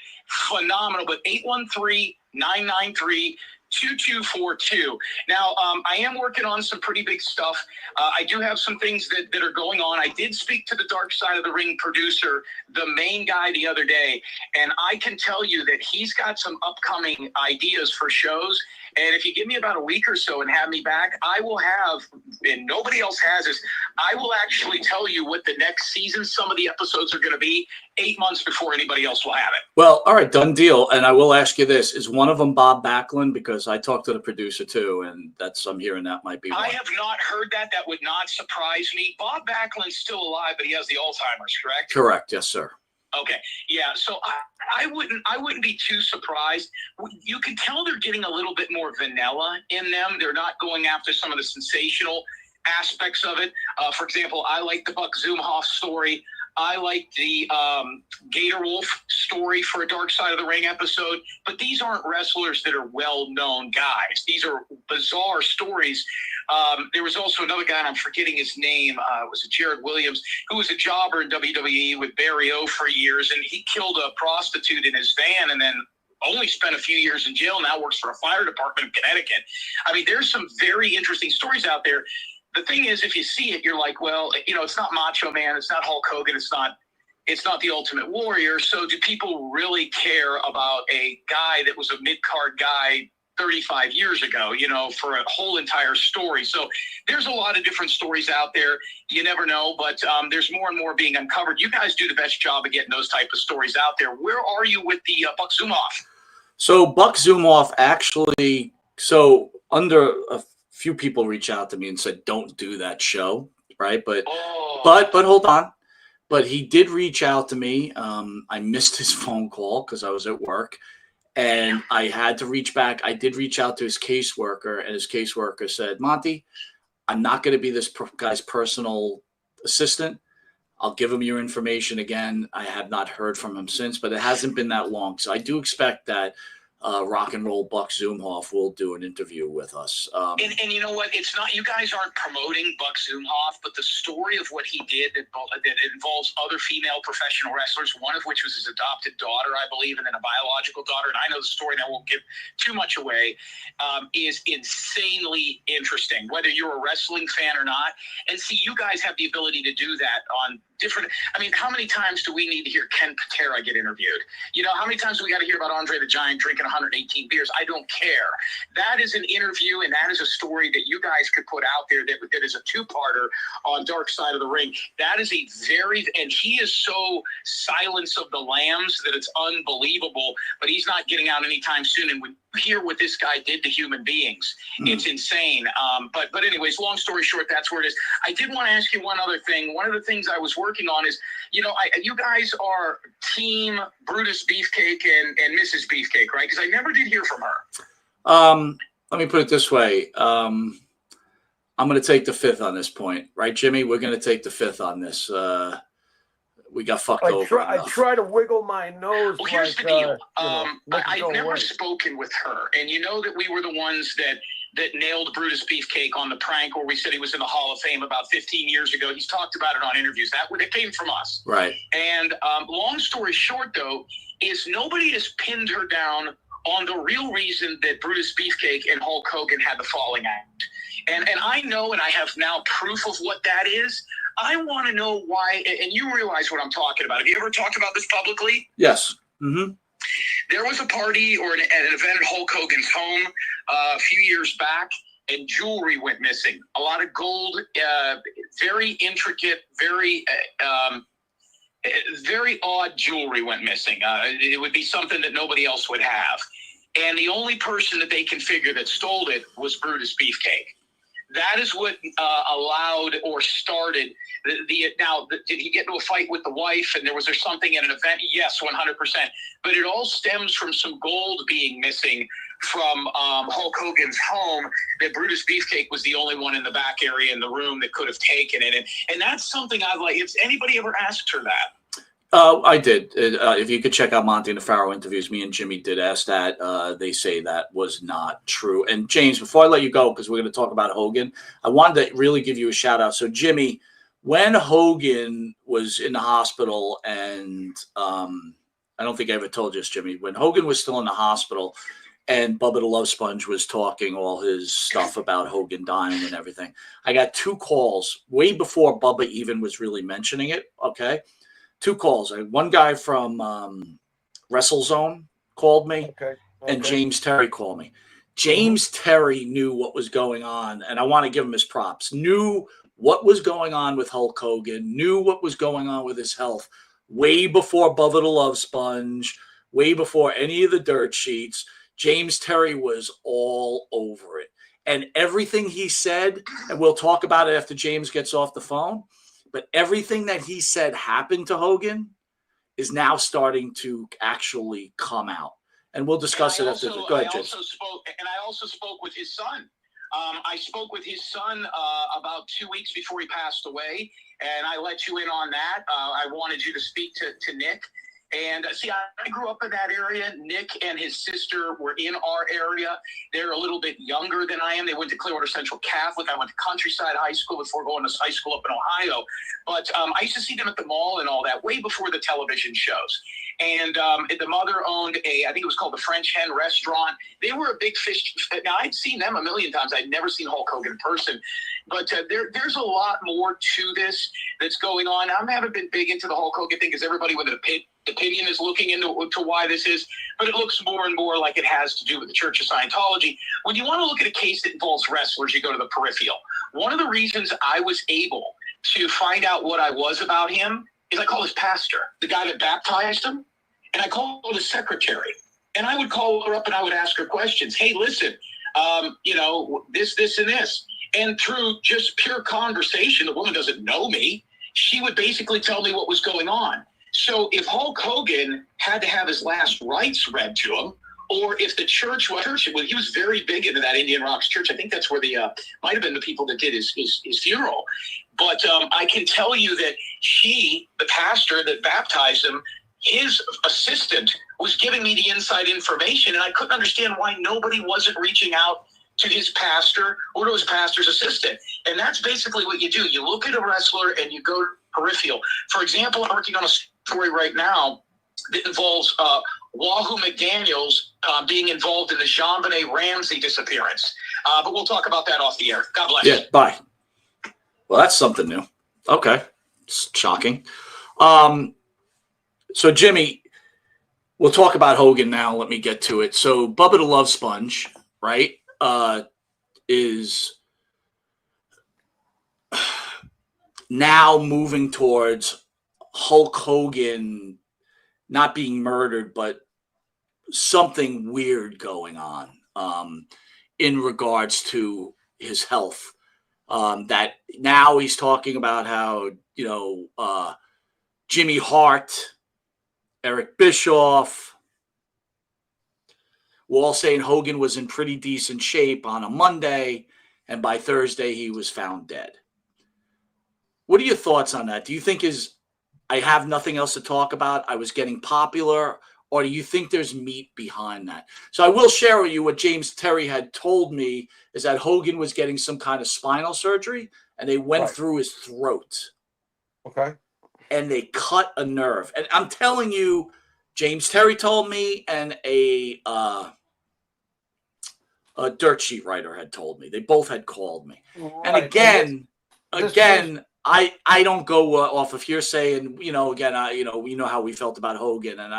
Phenomenal. But 813-993 2242. Now, I am working on some pretty big stuff. I do have some things that are going on. I did speak to the Dark Side of the Ring producer, the main guy, the other day, and I can tell you that he's got some upcoming ideas for shows. And if you give me about a week or so and have me back, I will have, and nobody else has this, I will actually tell you what the next season, some of the episodes are going to be 8 months before anybody else will have it. Well, all right, done deal. And I will ask you this. Is one of them Bob Backlund? Because I talked to the producer too, and I'm hearing that might be one. I have not heard that. That would not surprise me. Bob Backlund's still alive, but he has the Alzheimer's, correct? Correct. Yes, sir. Okay. Yeah. So I wouldn't be too surprised. You can tell they're getting a little bit more vanilla in them. They're not going after some of the sensational aspects of it. For example, I like the Buck Zumhoff story. I like the Gator Wolf story for a Dark Side of the Ring episode, but these aren't wrestlers that are well-known guys. These are bizarre stories. There was also another guy, and I'm forgetting his name. Was it Jared Williams, who was a jobber in WWE with Barry O for years, and he killed a prostitute in his van and then only spent a few years in jail, now works for a fire department in Connecticut. I mean, there's some very interesting stories out there. The thing is, if you see it, you're like, well, it's not Macho Man, it's not Hulk Hogan, it's not the Ultimate Warrior. So do people really care about a guy that was a mid-card guy 35 years ago, for a whole entire story? So there's a lot of different stories out there. You never know, but there's more and more being uncovered. You guys do the best job of getting those type of stories out there. Where are you with the Buck Zumhoff? So Buck Zumhoff actually, under a few people reach out to me and said, don't do that show, right? But hold on. But he did reach out to me. I missed his phone call because I was at work, and I had to reach back. I did reach out to his caseworker, and his caseworker said, Monty, I'm not going to be this guy's personal assistant. I'll give him your information again. I have not heard from him since, but it hasn't been that long. So I do expect that Rock and Roll Buck Zumhoff will do an interview with us. And you know what? It's not, you guys aren't promoting Buck Zumhoff, but the story of what he did that involves other female professional wrestlers, one of which was his adopted daughter, I believe, and then a biological daughter. And I know the story, and I won't give too much away, is insanely interesting, whether you're a wrestling fan or not. And see, you guys have the ability to do that on different. I mean, how many times do we need to hear Ken Patera get interviewed? How many times do we got to hear about Andre the Giant drinking 118 beers? I don't care. That is an interview, and that is a story that you guys could put out there that is a two-parter on Dark Side of the Ring. That is and he is so Silence of the Lambs that it's unbelievable, but he's not getting out anytime soon. And when you hear what this guy did to human beings, it's insane. But anyways, long story short, that's where it is. I did want to ask you one other thing. One of the things I was working on is, you guys are Team Brutus Beefcake and Mrs. Beefcake, right? Because I never did hear from her. Let me put it this way. I'm going to take the fifth on this point, right, Jimmy? We're going to take the fifth on this. We got fucked over. I try to wiggle my nose. Well, here's the deal. I've never spoken with her, and you know that we were the ones that nailed Brutus Beefcake on the prank where we said he was in the Hall of Fame about 15 years ago. He's talked about it on interviews. That came from us. Right. And long story short, though, is nobody has pinned her down on the real reason that Brutus Beefcake and Hulk Hogan had the falling out. And I know, and I have now proof of what that is. I want to know why, and you realize what I'm talking about. Have you ever talked about this publicly? Yes. Mm-hmm. There was a party or an event at Hulk Hogan's home a few years back, and jewelry went missing. A lot of gold, very intricate, very very odd jewelry went missing. It would be something that nobody else would have. And the only person that they can figure that stole it was Brutus Beefcake. That is what allowed or started did he get into a fight with the wife and was there something at an event? Yes, 100%. But it all stems from some gold being missing from Hulk Hogan's home, that Brutus Beefcake was the only one in the back area in the room that could have taken it. And that's something I'd like, if anybody ever asked her that. I did. If you could check out Monty and the Pharaoh interviews, me and Jimmy did ask that. They say that was not true. And James, before I let you go, because we're going to talk about Hogan, I wanted to really give you a shout out. So Jimmy, when Hogan was in the hospital, and I don't think I ever told you this, Jimmy, when Hogan was still in the hospital and Bubba the Love Sponge was talking all his stuff about Hogan dying and everything, I got 2 calls way before Bubba even was really mentioning it. Okay. 2 calls. One guy from WrestleZone called me, and James Terry called me. James Terry knew what was going on, and I want to give him his props. Knew what was going on with Hulk Hogan, knew what was going on with his health way before Bubba the Love Sponge, way before any of the dirt sheets. James Terry was all over it. And everything he said, and we'll talk about it after James gets off the phone, but everything that he said happened to Hogan is now starting to actually come out. And we'll discuss it after. Go ahead, James. I also spoke with his son. I spoke with his son about 2 weeks before he passed away, and I let you in on that. I wanted you to speak to Nick. And see, I grew up in that area. Nick and his sister were in our area. They're a little bit younger than I am. They went to Clearwater Central Catholic. I went to Countryside High School before going to high school up in Ohio. But I used to see them at the mall and all that way before the television shows. And the mother owned I think it was called the French Hen Restaurant. They were a big fish. Now, I'd seen them a million times. I'd never seen Hulk Hogan in person. But there's a lot more to this that's going on. I haven't been big into the Hulk Hogan thing because everybody with an opinion is looking into why this is. But it looks more and more like it has to do with the Church of Scientology. When you want to look at a case that involves wrestlers, you go to the peripheral. One of the reasons I was able to find out what I was about him is I called his pastor, the guy that baptized him, and I called his secretary. And I would call her up and I would ask her questions. Hey, listen, this, and this. And through just pure conversation, the woman doesn't know me, she would basically tell me what was going on. So if Hulk Hogan had to have his last rites read to him, or if the church, he was very big into that Indian Rocks church. I think that's where might have been the people that did his funeral. But I can tell you that the pastor that baptized him, his assistant was giving me the inside information, and I couldn't understand why nobody wasn't reaching out to his pastor or to his pastor's assistant. And that's basically what you do. You look at a wrestler and you go peripheral. For example, I'm working on a story right now that involves Wahoo McDaniels being involved in the JonBenet Ramsey disappearance. But we'll talk about that off the air. God bless. Yeah, bye. Well, that's something new. Okay. It's shocking. So, Jimmy, we'll talk about Hogan now. Let me get to it. So, Bubba the Love Sponge, right, is now moving towards Hulk Hogan not being murdered, but something weird going on in regards to his health. That now he's talking about how, Jimmy Hart, Eric Bischoff, we're all saying Hogan was in pretty decent shape on a Monday, and by Thursday he was found dead. What are your thoughts on that? Do you think I have nothing else to talk about, I was getting popular, or do you think there's meat behind that? So I will share with you what James Terry had told me is that Hogan was getting some kind of spinal surgery, and they went through his throat. Okay. And they cut a nerve. And I'm telling you, James Terry told me, and a dirt sheet writer had told me. They both had called me. Right. And again, I don't go off of hearsay. And, we know how we felt about Hogan. And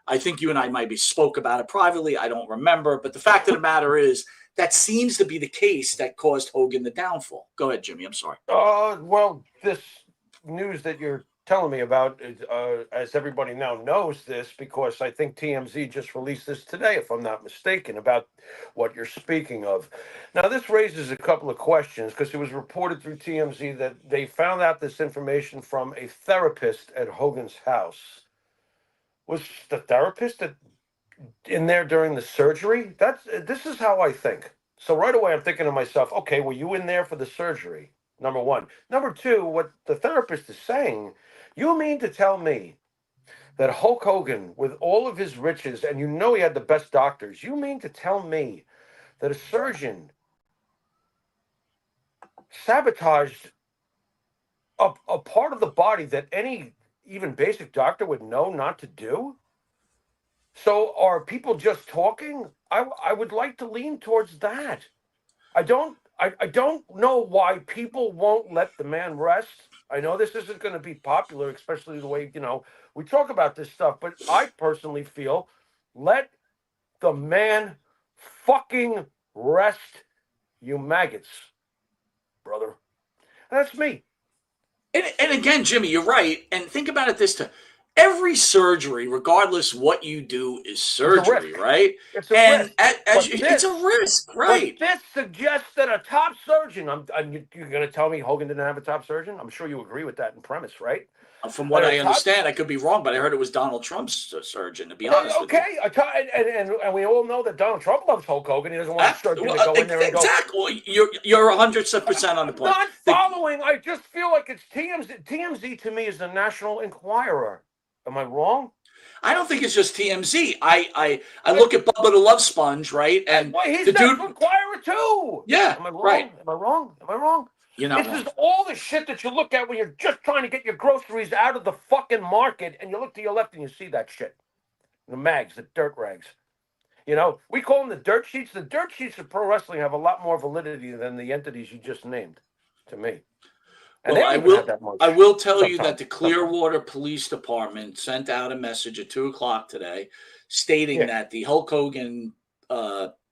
I think you and I maybe spoke about it privately. I don't remember. But the fact of the matter is that seems to be the case that caused Hogan the downfall. Go ahead, Jimmy. I'm sorry. Well, this news that you're telling me about, as everybody now knows this, because I think TMZ just released this today, if I'm not mistaken, about what you're speaking of. Now, this raises a couple of questions because it was reported through TMZ that they found out this information from a therapist at Hogan's house. Was the therapist in there during the surgery? This is how I think. So right away, I'm thinking to myself, okay, were you in there for the surgery? Number one. Number two, what the therapist is saying, you mean to tell me that Hulk Hogan, with all of his riches, and you know he had the best doctors, you mean to tell me that a surgeon sabotaged a part of the body that any even basic doctor would know not to do? So are people just talking? I would like to lean towards that. I don't know why people won't let the man rest. I know this isn't going to be popular, especially the way, we talk about this stuff, but I personally feel let the man fucking rest, you maggots, brother. That's me. And again, Jimmy, you're right. And think about it this time. Every surgery, regardless what you do, is surgery, risk. right? It's a And risk. it's a risk, right? But this suggests that a top surgeon, you're going to tell me Hogan didn't have a top surgeon? I'm sure you agree with that in premise, right? From what I understand, I could be wrong, but I heard it was Donald Trump's surgeon, to be honest with you. Okay, and we all know that Donald Trump loves Hulk Hogan. He doesn't want a surgeon to go in there and go. Exactly. You're 100% on the point. Not following. I just feel like it's TMZ. TMZ to me is the National Enquirer. Am I wrong? I don't think it's just TMZ. I look at Bubba the Love Sponge, right? And he's the National dude, Enquirer too. Yeah, Am I wrong? right. Am I wrong? Am I wrong? You're not It's wrong. just all the shit that you look at when you're just trying to get your groceries out of the fucking market, and you look to your left and you see that shit. The mags, the dirt rags. We call them the dirt sheets. The dirt sheets of pro wrestling have a lot more validity than the entities you just named, to me. And Well, they don't even have that much. I will tell you that sometimes. the Clearwater Police Department sent out a message at 2:00 today stating that the Hulk Hogan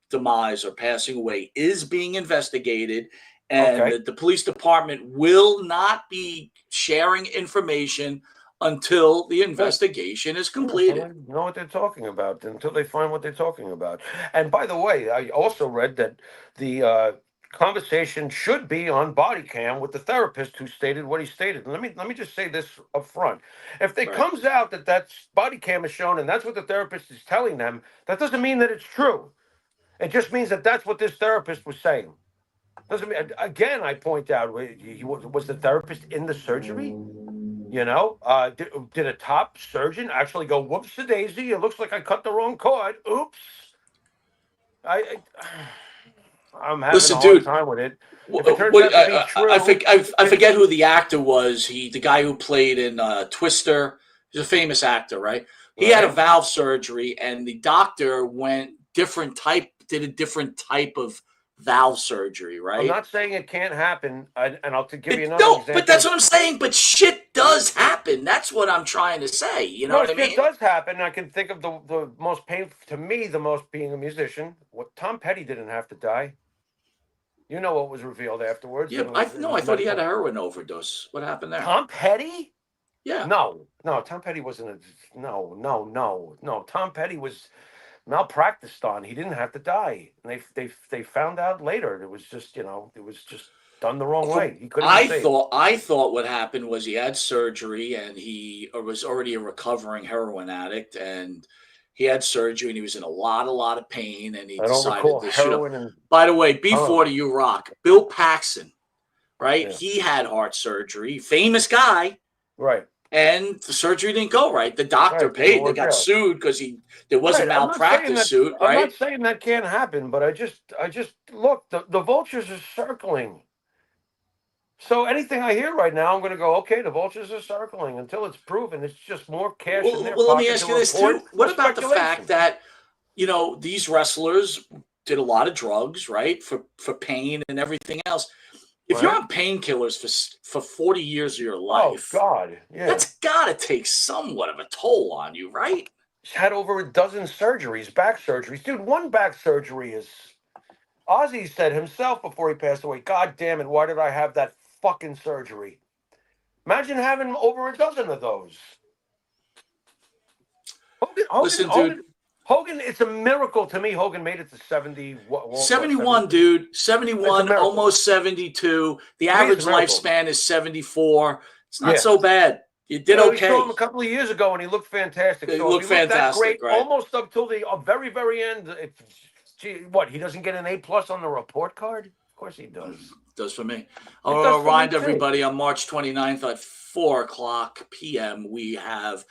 demise or passing away is being investigated, and that the police department will not be sharing information until the investigation is completed. Until they know what they're talking about, until they find what they're talking about. And by the way, I also read that the conversation should be on body cam with the therapist who stated what he stated. And let me just say this up front. If it comes out that that's body cam is shown and that's what the therapist is telling them, that doesn't mean that it's true. It just means that that's what this therapist was saying. Doesn't mean, again, I point out, was the therapist in the surgery? Did a top surgeon actually go, whoops a daisy, it looks like I cut the wrong cord. Oops. I'm having a hard time with it. If it turns out to be true, I forget who the actor was. The guy who played in Twister. He's a famous actor, right? He had a valve surgery, and the doctor did a different type of valve surgery, right? I'm not saying it can't happen, and I'll give you another example. But that's what I'm saying. But shit does happen. That's what I'm trying to say. You know what I mean? Shit does happen. I can think of the most painful, to me, the most being a musician. What Tom Petty didn't have to die. You know what was revealed afterwards. Yeah, I thought he had a heroin overdose. What happened there? Tom Petty? Yeah. No, Tom Petty wasn't no. Tom Petty was malpracticed on. He didn't have to die. And they found out later. It was just, it was just done the wrong way. He couldn't I thought what happened was he had surgery and he was already a recovering heroin addict, and he had surgery and he was in a lot of pain, and he decided to shoot up. By the way, B40 you rock. Bill Paxton, right? Yeah. He had heart surgery. Famous guy. Right. And the surgery didn't go right. The doctor paid. They got sued because there was a malpractice suit, right? I'm not saying that can't happen, but I just look, the vultures are circling. So anything I hear right now, I'm going to go, okay, the vultures are circling until it's proven. It's just more cash in their pocket. Well, let me ask you this too. What about the fact that, these wrestlers did a lot of drugs, right, for pain and everything else? If you're on painkillers for 40 years of your life, oh God, yeah, that's got to take somewhat of a toll on you, right? He's had over a dozen surgeries, back surgeries. Dude, one back surgery is... Ozzy said himself before he passed away, God damn it, why did I have that fucking surgery? Imagine having over a dozen of those. Listen, dude. Hogan, it's a miracle to me. Hogan made it to 71, dude. 71, miracle. almost 72. The To me, average it's a miracle. lifespan is 74. It's not Yeah. so bad. You did We okay. saw him a couple of years ago, and he looked fantastic. He So looked if he looked that fantastic, great, right. almost up till the very, very end. What, he doesn't get an A+ on the report card? Of course he does. Does for me. It I'll does for me, remind too. everybody on March 29th at 4 o'clock p.m. we have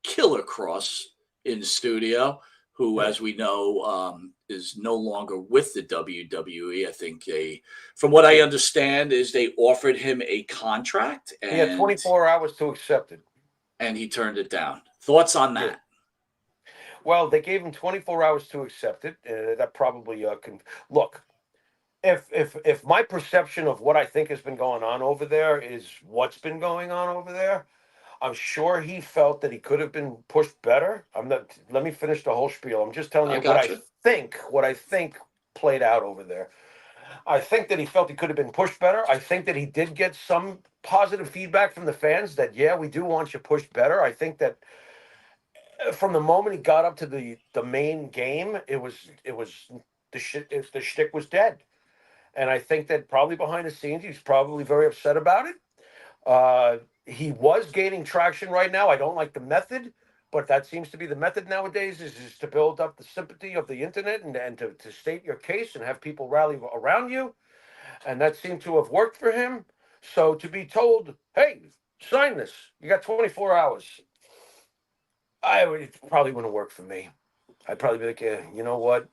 Killer Cross in studio, who, as we know, is no longer with the WWE. I think from what I understand, is they offered him a contract, and He had 24 hours to accept it, and he turned it down. Thoughts on that? Yeah. Well, they gave him 24 hours to accept it. That probably can look. If my perception of what I think has been going on over there is what's been going on over there, I'm sure he felt that he could have been pushed better. I'm not. Let me finish the whole spiel. I'm just telling you what I think played out over there. I think that he felt he could have been pushed better. I think that he did get some positive feedback from the fans that, yeah, we do want you pushed better. I think that from the moment he got up to the main game, it was the shtick was dead. And I think that probably behind the scenes, he's probably very upset about it. He was gaining traction right now. I don't like the method, but that seems to be the method nowadays is to build up the sympathy of the internet and to state your case and have people rally around you. And that seemed to have worked for him. So to be told, hey, sign this, you got 24 hours. It probably wouldn't work for me. I'd probably be like, yeah, you know what?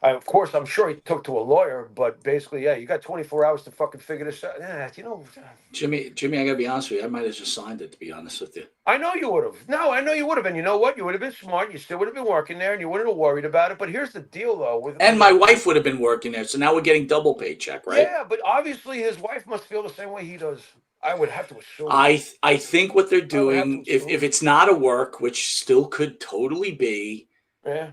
Of course, I'm sure he took to a lawyer, but basically, yeah, you got 24 hours to fucking figure this out. Yeah, you know. Jimmy, I gotta be honest with you. I might have just signed it, to be honest with you. I know you would have. No, I know you would have. And you know what? You would have been smart. You still would have been working there, and you wouldn't have worried about it. But here's the deal, though. And my wife would have been working there, so now we're getting double paycheck, right? Yeah, but obviously his wife must feel the same way he does. I would have to assume. I think what they're doing, if it's not a work, which still could totally be, yeah.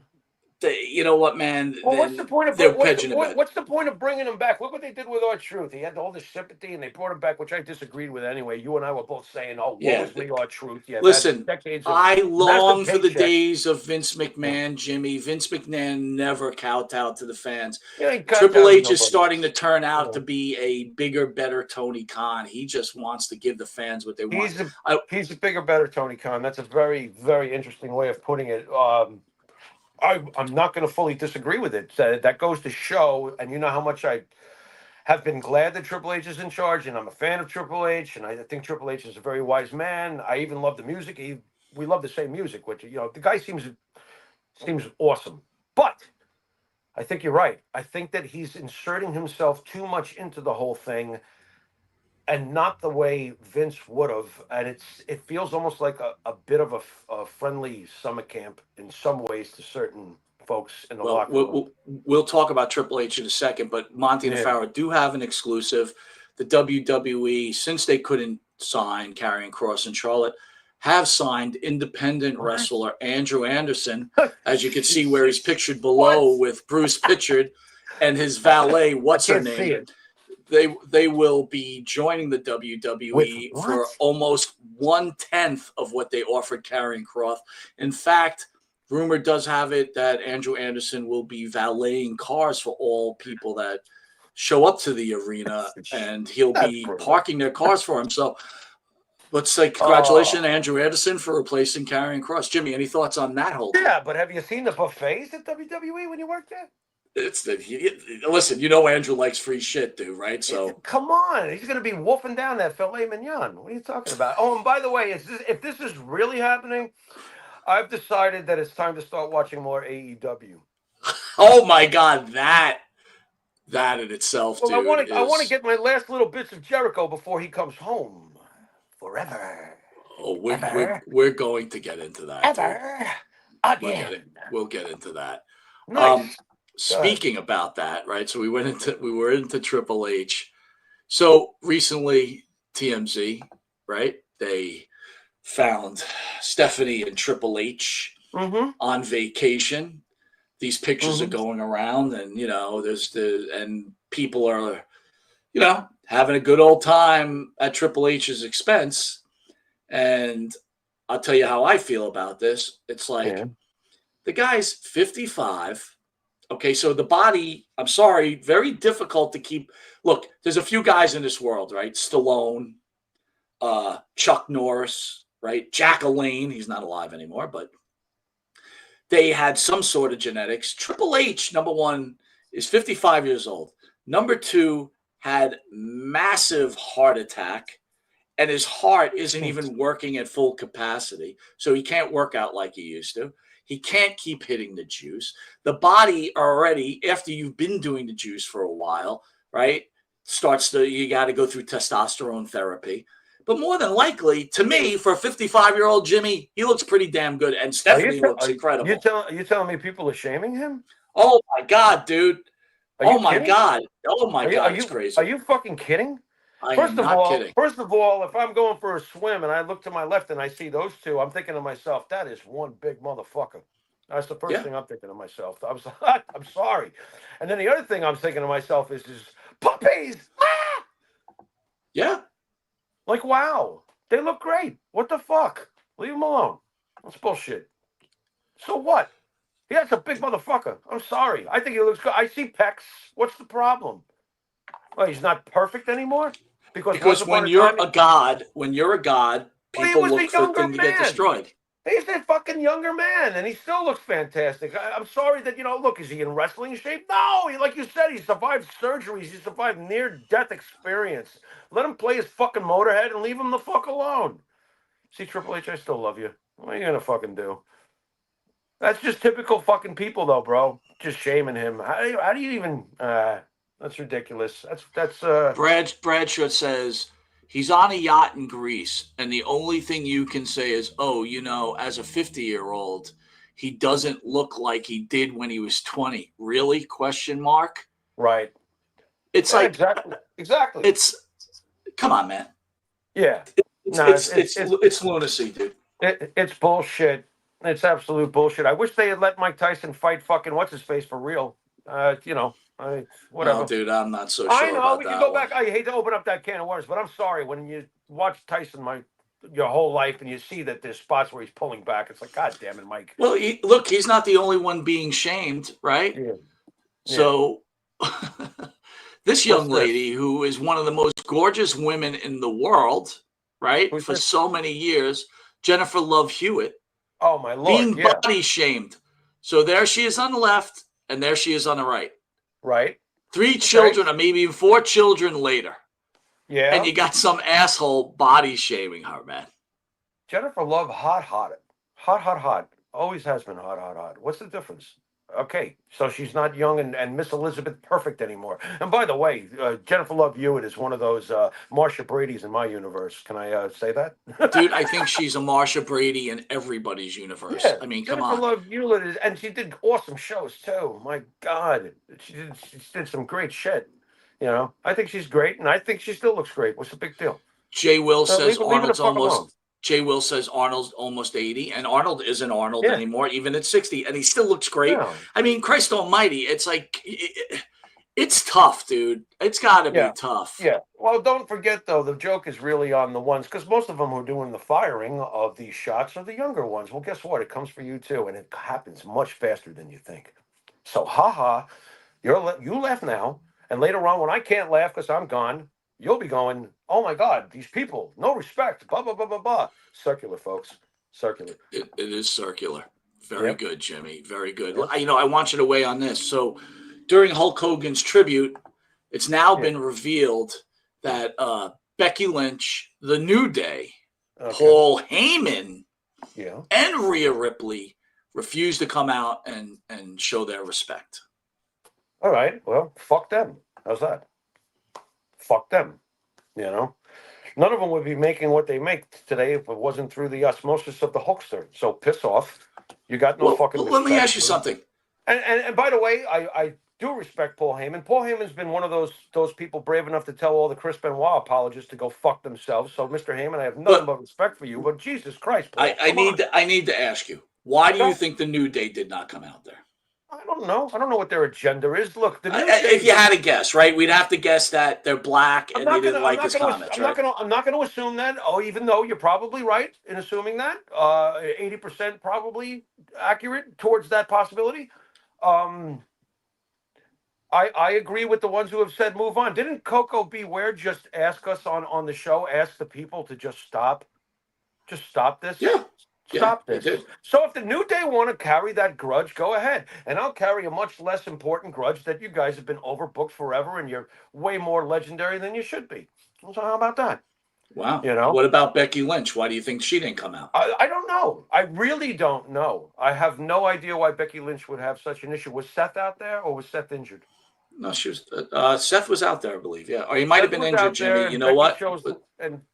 You know what, man? Well, what's the point of what's the point of bringing him back? Look what they did with R-Truth. He had all this sympathy, and they brought him back, which I disagreed with anyway. You and I were both saying, "Oh, what was me R-Truth?" Yeah, listen, I long for the days of Vince McMahon, Jimmy. Vince McMahon never kowtowed to the fans. Yeah, Triple H is starting to turn out to be a bigger, better Tony Khan. He just wants to give the fans what they want. He's a bigger, better Tony Khan. That's a very, very interesting way of putting it. I'm not going to fully disagree with it. That goes to show, and you know how much I have been glad that Triple H is in charge, and I'm a fan of Triple H, and I think Triple H is a very wise man. I even love the music. We love the same music, which, you know, the guy seems awesome. But I think you're right. I think that he's inserting himself too much into the whole thing, and not the way Vince would have. And it feels almost like a bit of a friendly summer camp in some ways to certain folks in the locker room. We'll talk about Triple H in a second, but Monty and the Pharaoh do have an exclusive. The WWE, since they couldn't sign Karrion Kross and Charlotte, have signed independent wrestler Andrew Anderson, as you can see where he's pictured below with Bruce Pritchard and his valet, what's her name? They will be joining the WWE for almost 1/10 of what they offered Karrion Kross. In fact, rumor does have it that Andrew Anderson will be valeting cars for all people that show up to the arena, and he'll be parking their cars for him. So let's say congratulations, Andrew Anderson, for replacing Karrion Kross. Jimmy, any thoughts on that whole thing? Yeah, but have you seen the buffets at WWE when you worked there? Listen, you know Andrew likes free shit, dude, right? So come on, he's going to be wolfing down that filet mignon. What are you talking about? Oh, and by the way, if this is really happening, I've decided that it's time to start watching more AEW. Oh my God, that in itself, dude. I want to get my last little bits of Jericho before he comes home forever. Oh, we're going to get into that. Again. We'll get into that. Nice. Speaking about that, right? So we were into Triple H. So recently, TMZ, right? They found Stephanie and Triple H on vacation. These pictures are going around, and you know, and people are, you know, having a good old time at Triple H's expense. And I'll tell you how I feel about this. It's like the guy's 55. Okay, so the body, I'm sorry, very difficult to keep. Look, there's a few guys in this world, right? Stallone, Chuck Norris, right? Jack LaLanne, he's not alive anymore, but they had some sort of genetics. Triple H, number one, is 55 years old. Number two, had massive heart attack, and his heart isn't even working at full capacity, so he can't work out like he used to. He can't keep hitting the juice. The body already, after you've been doing the juice for a while, right, you got to go through testosterone therapy. But more than likely, to me, for a 55-year-old Jimmy, he looks pretty damn good. And Stephanie looks incredible. You telling me people are shaming him? Oh, my God, dude. Oh, my God. Oh, my God, it's crazy. Are you fucking kidding? First of all, if I'm going for a swim and I look to my left and I see those two, I'm thinking to myself, that is one big motherfucker. That's the first thing I'm thinking to myself. I'm sorry. And then the other thing I'm thinking to myself is puppies. Ah! Yeah. Like, wow, they look great. What the fuck? Leave them alone. That's bullshit. So what? Yeah, it's a big motherfucker. I'm sorry. I think he looks good. I see pecs. What's the problem? Well, he's not perfect anymore? Because when you're a god, people look for things to get destroyed. He's a fucking younger man, and he still looks fantastic. I'm sorry that, look, is he in wrestling shape? No, like you said, he survived surgeries. He survived near-death experience. Let him play his fucking Motorhead and leave him the fuck alone. See, Triple H, I still love you. What are you going to fucking do? That's just typical fucking people, though, bro. Just shaming him. How do you even... that's ridiculous. That's Bradshaw says... He's on a yacht in Greece, and the only thing you can say is, as a 50-year-old, he doesn't look like he did when he was 20. Really? Question mark? Right. It's exactly. It's come on, man. Yeah. It's lunacy, dude. It's bullshit. It's absolute bullshit. I wish they had let Mike Tyson fight fucking what's his face for real. Whatever. No, dude, I'm not so sure. I know about we that can go one. back. I hate to open up that can of worms, but I'm sorry. When you watch Tyson your whole life and you see that there's spots where he's pulling back, it's like, God damn it, Mike. Well, he's not the only one being shamed, right? Yeah. So this young lady, who is one of the most gorgeous women in the world, right, for so many years, Jennifer Love Hewitt. Oh my Lord! Being body shamed. So there she is on the left, and there she is on the right. Right. 3 children, or maybe even 4 children later. Yeah. And you got some asshole body shaming her, man. Jennifer Love, hot. Always has been hot. What's the difference? Okay, so she's not young and Miss Elizabeth perfect anymore. And by the way, Jennifer Love Hewitt is one of those Marsha Brady's in my universe. Can I say that? Dude, I think she's a Marsha Brady in everybody's universe. Yeah, I mean, Jennifer come on. Love Hewitt and she did awesome shows too. My God, she did some great shit. I think she's great, and I think she still looks great. What's the big deal? Jay Will says Arnold's almost. Jay Will says Arnold's almost 80, and Arnold isn't Arnold anymore, even at 60, and he still looks great. Yeah. I mean, Christ almighty, it's like, it's tough, dude. It's got to be tough. Yeah. Well, don't forget, though, the joke is really on the ones, because most of them who are doing the firing of these shots are the younger ones. Well, guess what? It comes for you, too, and it happens much faster than you think. So, you laugh now, and later on, when I can't laugh because I'm gone, you'll be going, oh, my God, these people, no respect, blah, blah, blah, blah, blah. Circular, folks. Circular. It is circular. Very good, Jimmy. Very good. Yep. I want you to weigh on this. So during Hulk Hogan's tribute, it's now been revealed that Becky Lynch, The New Day, Paul Heyman, and Rhea Ripley refused to come out and show their respect. All right. Well, fuck them. How's that? Fuck them. None of them would be making what they make today if it wasn't through the osmosis of the Hulkster. So piss off. You got no fucking respect. Let me ask you something. And by the way, I do respect Paul Heyman. Paul Heyman's been one of those people brave enough to tell all the Chris Benoit apologists to go fuck themselves. So, Mr. Heyman, I have nothing but respect for you. But Jesus Christ, Paul, I need to ask you, why do you think the New Day did not come out there? I don't know. I don't know what their agenda is. Look, the new If you had to guess, right? We'd have to guess that they're black and they didn't like his comments, right? I'm not gonna assume that. Oh, even though you're probably right in assuming that. 80% probably accurate towards that possibility. Um, I agree with the ones who have said move on. Didn't Coco Beware just ask us on the show, ask the people to just stop? Just stop this? Yeah. Stop He this. did. So if the New Day want to carry that grudge, go ahead. And I'll carry a much less important grudge that you guys have been overbooked forever and you're way more legendary than you should be. So how about that? Wow. You know? What about Becky Lynch? Why do you think she didn't come out? I don't know. I really don't know. I have no idea why Becky Lynch would have such an issue. Was Seth out there or was Seth injured? No, she was. Seth was out there, I believe. Yeah, or he might have Seth been was injured, out there, Jimmy. You and know what?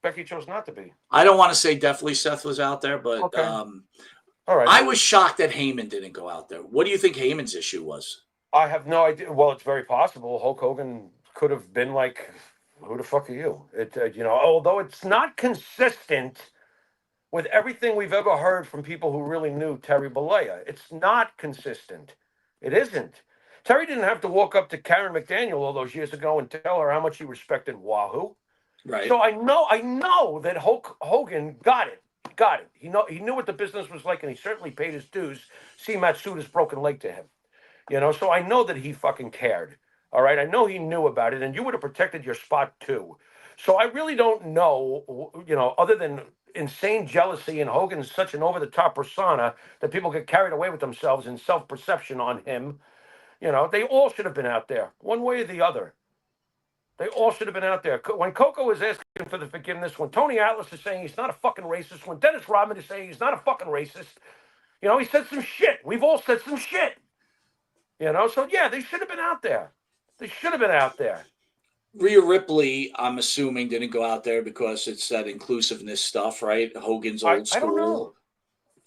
Becky chose not to be. I don't want to say definitely Seth was out there, but Okay. All right. I was shocked that Heyman didn't go out there. What do you think Heyman's issue was? I have no idea. Well, it's very possible Hulk Hogan could have been like, "Who the fuck are you?" Although it's not consistent with everything we've ever heard from people who really knew Terry Bollea. It's not consistent. It isn't. Terry didn't have to walk up to Karen McDaniel all those years ago and tell her how much he respected Wahoo. Right. So I know that Hulk Hogan got it. He knew what the business was like, and he certainly paid his dues. See Matsuda's broken leg to him. So I know that he fucking cared. All right, I know he knew about it, and you would have protected your spot too. So I really don't know, other than insane jealousy, and Hogan's such an over-the-top persona that people get carried away with themselves and self-perception on him. They all should have been out there, one way or the other. They all should have been out there. When Coco was asking for the forgiveness, when Tony Atlas is saying he's not a fucking racist, when Dennis Rodman is saying he's not a fucking racist, he said some shit. We've all said some shit. So yeah, they should have been out there. They should have been out there. Rhea Ripley, I'm assuming, didn't go out there because it's that inclusiveness stuff, right? Hogan's old school. I don't know.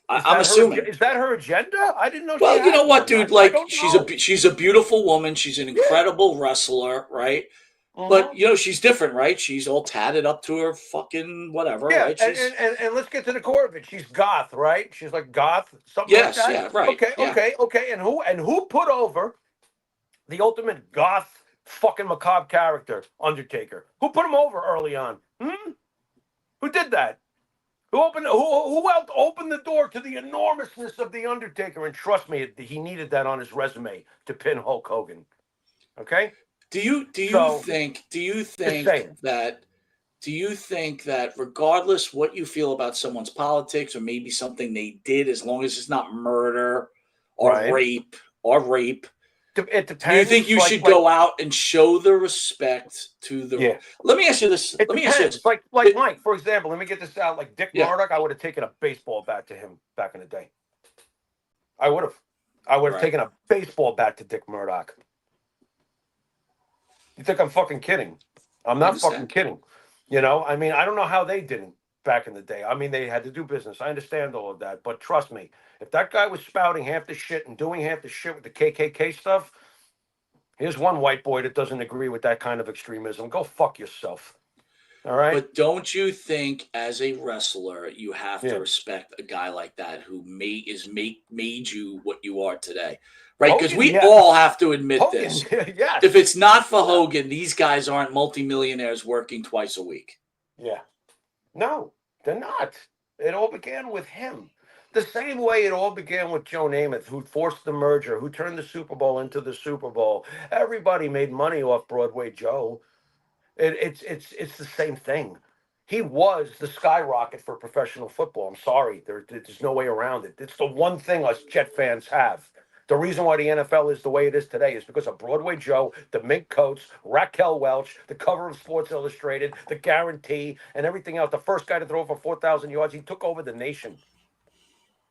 I'm assuming. Is that her agenda? I didn't know. Well, you know what, dude? Like, she's a beautiful woman. She's an incredible wrestler, right? But she's different, right? She's all tatted up to her fucking whatever, right? And let's get to the core of it. She's goth, right? She's like goth, something like that. Yeah, right. Okay. And who put over the ultimate goth fucking macabre character, Undertaker? Who put him over early on? Who did that? Who helped open the door to the enormousness of the Undertaker? And trust me, he needed that on his resume to pin Hulk Hogan. Okay. Do you think that regardless what you feel about someone's politics or maybe something they did, as long as it's not murder or rape, it depends. Do you think you should go out and show the respect to the? Yeah. Let me ask you this. Let me ask you this. Like Mike, for example. Let me get this out. Like Dick Murdoch, I would have taken a baseball bat to him back in the day. I would have taken a baseball bat to Dick Murdoch. You think I'm fucking kidding? I'm not fucking kidding. I don't know how they didn't back in the day. They had to do business. I understand all of that. But trust me, if that guy was spouting half the shit and doing half the shit with the KKK stuff, here's one white boy that doesn't agree with that kind of extremism. Go fuck yourself. All right? But don't you think as a wrestler, you have to respect a guy like that who made you what you are today? Right, because we all have to admit this. Yes. If it's not for Hogan, these guys aren't multimillionaires working twice a week. Yeah. No, they're not. It all began with him. The same way it all began with Joe Namath, who forced the merger, who turned the Super Bowl into the Super Bowl. Everybody made money off Broadway Joe. It's the same thing. He was the skyrocket for professional football. I'm sorry. There's no way around it. It's the one thing us Jet fans have. The reason why the NFL is the way it is today is because of Broadway Joe, the mink coats, Raquel Welch, the cover of Sports Illustrated, the guarantee, and everything else. The first guy to throw for 4,000 yards, he took over the nation.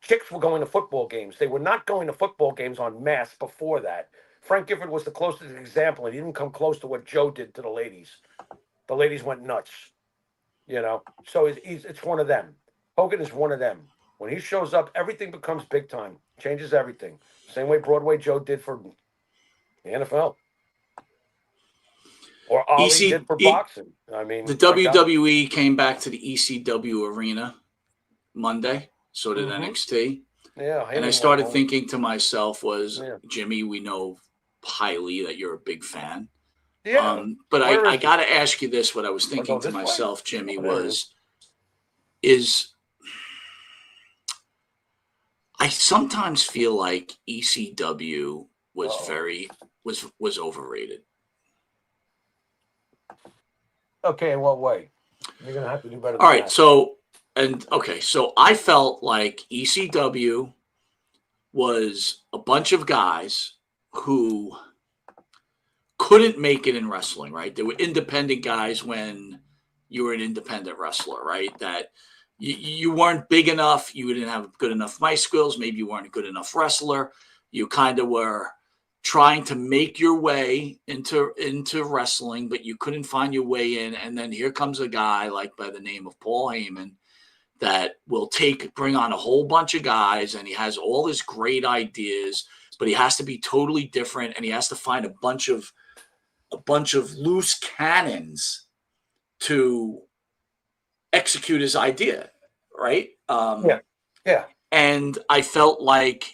Chicks were going to football games. They were not going to football games en masse before that. Frank Gifford was the closest example, and he didn't come close to what Joe did to the ladies. The ladies went nuts. So it's one of them. Hogan is one of them. When he shows up, everything becomes big time. Changes everything. Same way Broadway Joe did for the NFL. Or Ali did for boxing. The WWE came back to the ECW arena Monday. So did NXT. Yeah, And I Heyman started won. thinking to myself was, Yeah. Jimmy, we know highly that you're a big fan. Yeah. But Where I is got he? to ask you this, what I was I go thinking to this way? myself, Jimmy, Oh, there it is. is I sometimes feel like ECW was Uh-oh. was overrated. Okay, in what way? You're gonna have to do better All than right, that. so I felt like ECW was a bunch of guys who couldn't make it in wrestling, right? They were independent guys when you were an independent wrestler, right? That you weren't big enough, you didn't have good enough mic skills, maybe you weren't a good enough wrestler. You kind of were trying to make your way into wrestling, but you couldn't find your way in. And then here comes a guy like by the name of Paul Heyman that will bring on a whole bunch of guys, and he has all his great ideas, but he has to be totally different, and he has to find a bunch of loose cannons to execute his idea, right? Yeah. Yeah. And I felt like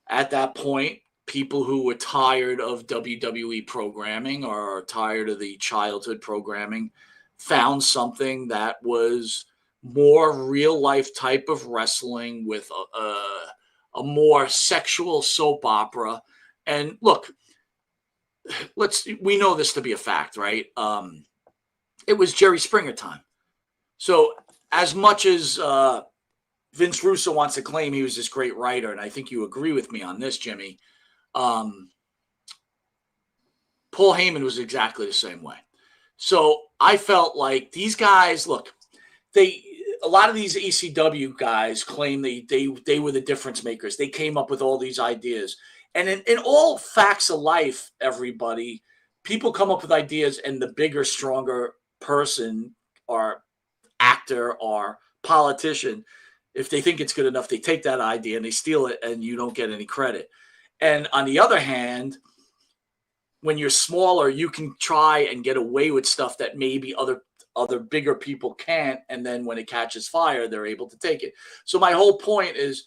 at that point, people who were tired of WWE programming or tired of the childhood programming found something that was more real life type of wrestling with a more sexual soap opera. And look, we know this to be a fact, right? It was Jerry Springer time. So as much as Vince Russo wants to claim he was this great writer, and I think you agree with me on this, Jimmy, Paul Heyman was exactly the same way. So I felt like these guys, look, a lot of these ECW guys claim they were the difference makers. They came up with all these ideas. And in all facts of life, everybody, people come up with ideas, and the bigger, stronger person or actor or politician, if they think it's good enough, they take that idea and they steal it, and you don't get any credit. And on the other hand, when you're smaller, you can try and get away with stuff that maybe other bigger people can't, and then when it catches fire, they're able to take it. So my whole point is,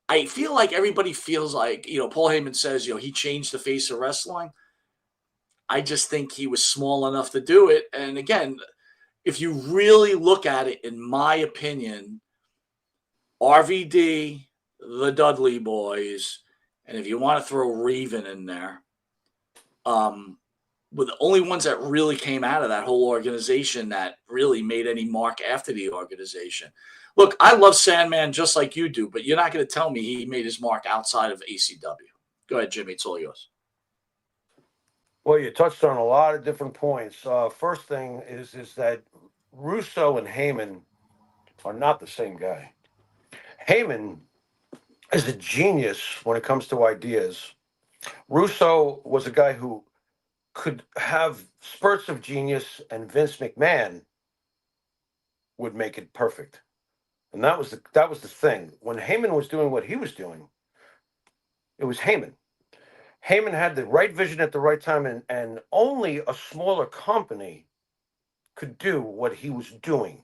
I feel like everybody feels like, Paul Heyman says, he changed the face of wrestling. I just think he was small enough to do it. And again, if you really look at it, in my opinion, RVD, the Dudley Boys, and if you want to throw Raven in there, were the only ones that really came out of that whole organization that really made any mark after the organization. Look, I love Sandman just like you do, but you're not going to tell me he made his mark outside of ACW. Go ahead, Jimmy. It's all yours. Well, you touched on a lot of different points. First thing is that Russo and Heyman are not the same guy. Heyman is a genius when it comes to ideas. Russo was a guy who could have spurts of genius, and Vince McMahon would make it perfect. And that was the thing. When Heyman was doing what he was doing, it was Heyman. Heyman had the right vision at the right time, and only a smaller company could do what he was doing.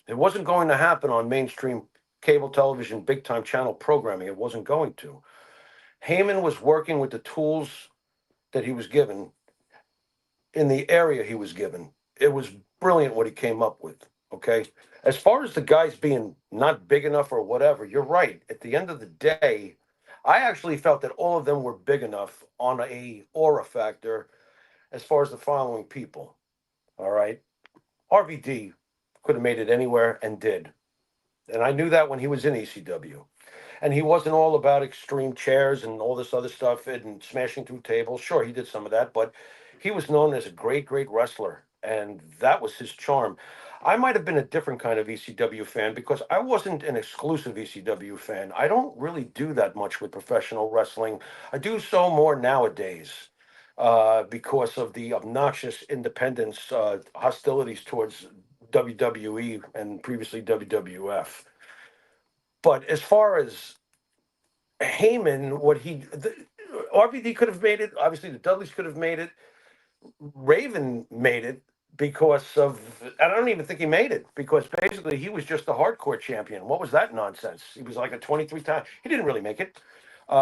It wasn't going to happen on mainstream cable television, big time channel programming. It wasn't going to. Heyman was working with the tools that he was given in the area he was given. It was brilliant what he came up with. Okay. As far as the guys being not big enough or whatever, you're right. At the end of the day, I actually felt that all of them were big enough on a aura factor as far as the following people. All right. RVD could have made it anywhere and did. And I knew that when he was in ECW. And he wasn't all about extreme chairs and all this other stuff and smashing through tables. Sure, he did some of that, but he was known as a great, great wrestler. And that was his charm. I might have been a different kind of ECW fan because I wasn't an exclusive ECW fan. I don't really do that much with professional wrestling. I do so more nowadays because of the obnoxious independence hostilities towards WWE and previously WWF. But as far as Heyman, RVD could have made it. Obviously, the Dudleys could have made it. Raven made it. because of, I don't even think he made it, because basically he was just a hardcore champion. What was that nonsense? He was like a 23 time. He didn't really make it.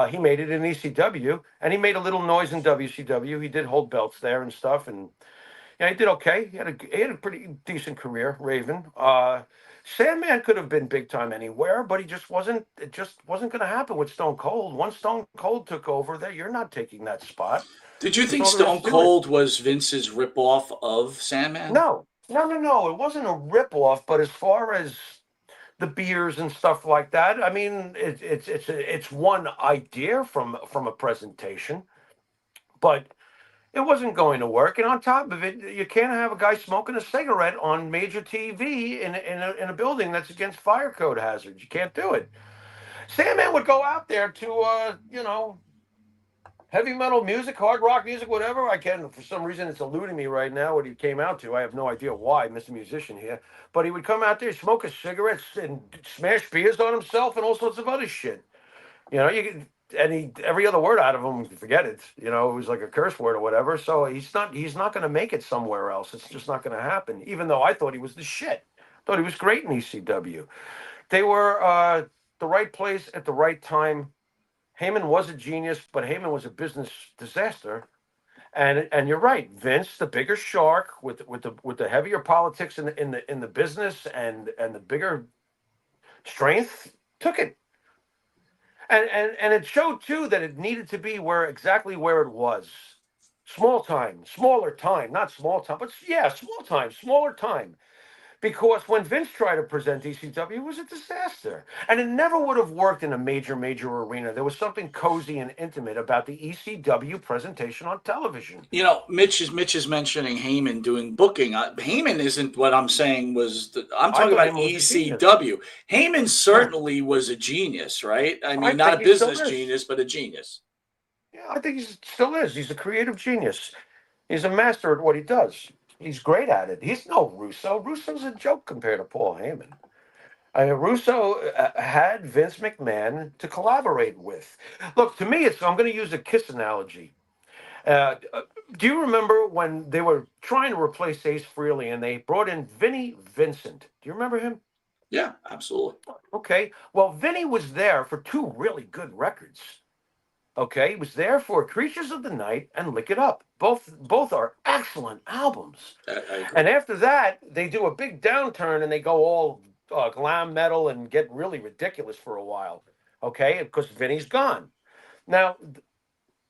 He made it in ECW, and he made a little noise in WCW. He did hold belts there and stuff, and yeah, he did okay. He had a pretty decent career, Raven. Sandman could have been big time anywhere, but he just wasn't. It just wasn't going to happen with Stone Cold. Once Stone Cold took over, there you're not taking that spot. Did you That's think all there is Stone to it. Cold was Vince's ripoff of Sandman? No, no, no, no. It wasn't a ripoff, but as far as the beers and stuff like that, I mean, it's one idea from a presentation, but it wasn't going to work. And on top of it, you can't have a guy smoking a cigarette on major TV in a building that's against fire code hazards. You can't do it. Sandman would go out there to, heavy metal music, hard rock music, whatever. I can, for some reason, it's eluding me right now what he came out to. I have no idea why, Mr. Musician here. But he would come out there, smoke a cigarette, and smash beers on himself and all sorts of other shit. Every other word out of him, forget it. It was like a curse word or whatever. So he's not going to make it somewhere else. It's just not going to happen. Even though I thought he was the shit. Thought he was great in ECW. They were the right place at the right time. Heyman was a genius, but Heyman was a business disaster. And you're right, Vince, the bigger shark with the heavier politics in the business and the bigger strength, took it. And it showed too that it needed to be exactly where it was. Smaller time, not small time, but yeah, small time, smaller time. Because when Vince tried to present ECW, it was a disaster. And it never would have worked in a major arena. There was something cozy and intimate about the ECW presentation on television. Mitch is mentioning Heyman doing booking. Heyman isn't what I'm saying I'm talking about ECW. Heyman certainly was a genius, right? I mean, not a business genius, but a genius. Yeah, I think he still is. He's a creative genius. He's a master at what he does. He's great at it. He's no Russo. Russo's a joke compared to Paul Heyman. Russo had Vince McMahon to collaborate with. Look, to me, I'm going to use a Kiss analogy. Do you remember when they were trying to replace Ace Frehley and they brought in Vinnie Vincent? Do you remember him? Yeah, absolutely. Okay. Well, Vinnie was there for two really good records. Okay, he was there for Creatures of the Night and Lick It Up. Both are excellent albums. And after that, they do a big downturn and they go all glam metal and get really ridiculous for a while. Okay, because Vinny's gone. Now,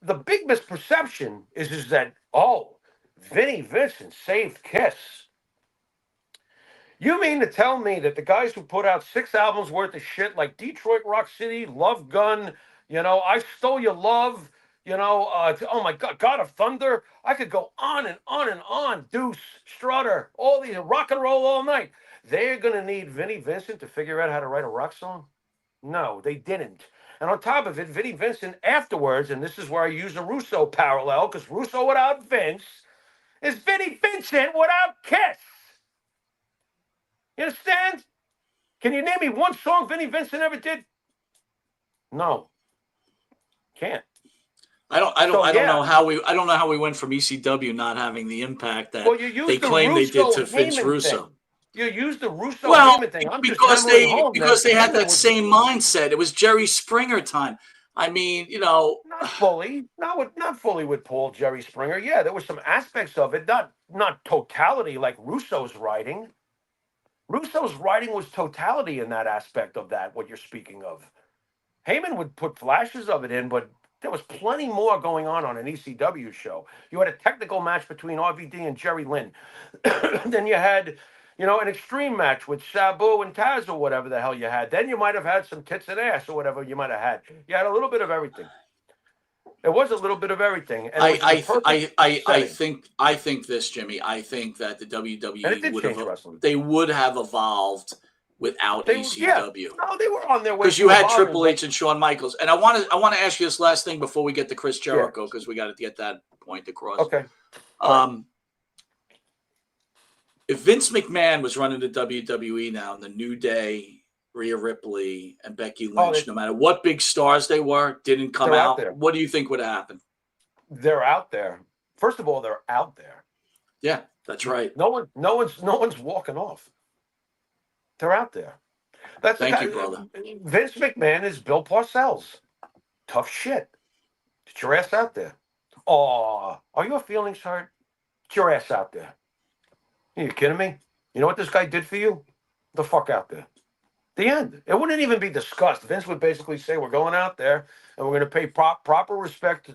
the big misperception is that, Vinnie Vincent saved Kiss. You mean to tell me that the guys who put out 6 albums worth of shit like Detroit Rock City, Love Gun, I Stole Your Love, oh my God, God of Thunder. I could go on and on and on. Deuce, Strutter, all these, rock and roll all night. They're going to need Vinnie Vincent to figure out how to write a rock song? No, they didn't. And on top of it, Vinnie Vincent afterwards, and this is where I use a Russo parallel, because Russo without Vince is Vinnie Vincent without Kiss. You understand? Can you name me one song Vinnie Vincent ever did? No. Can't. I don't know how we went from ECW not having the impact that they claim they did to Vince Russo. You used the Russo Heyman thing. Because they had that same mindset. It was Jerry Springer time. I mean, not fully with Paul Jerry Springer. Yeah, there were some aspects of it, not totality like Russo's writing. Russo's writing was totality in that aspect of that, what you're speaking of. Heyman would put flashes of it in, but there was plenty more going on an ECW show. You had a technical match between RVD and Jerry Lynn. Then you had, an extreme match with Sabu and Taz or whatever the hell you had. Then you might have had some tits and ass or whatever you might have had. You had a little bit of everything. There was a little bit of everything. And I think this, Jimmy. I think that the WWE would have evolved without ECW. Yeah. No, they were on their way. Because you had Triple H and Shawn Michaels. And I want to ask you this last thing before we get to Chris Jericho, because we got to get that point across. Okay. If Vince McMahon was running the WWE now, and the New Day, Rhea Ripley, and Becky Lynch, no matter what big stars they were, didn't come out, what do you think would happen? They're out there. First of all, they're out there. Yeah. That's right. No one's walking off. They're out there. That's Thank you, brother. Vince McMahon is Bill Parcells. Tough shit. Get your ass out there. Oh, are your feelings hurt? Get your ass out there. Are you kidding me? You know what this guy did for you? The fuck out there. The end. It wouldn't even be discussed. Vince would basically say, "We're going out there and we're going to pay proper respect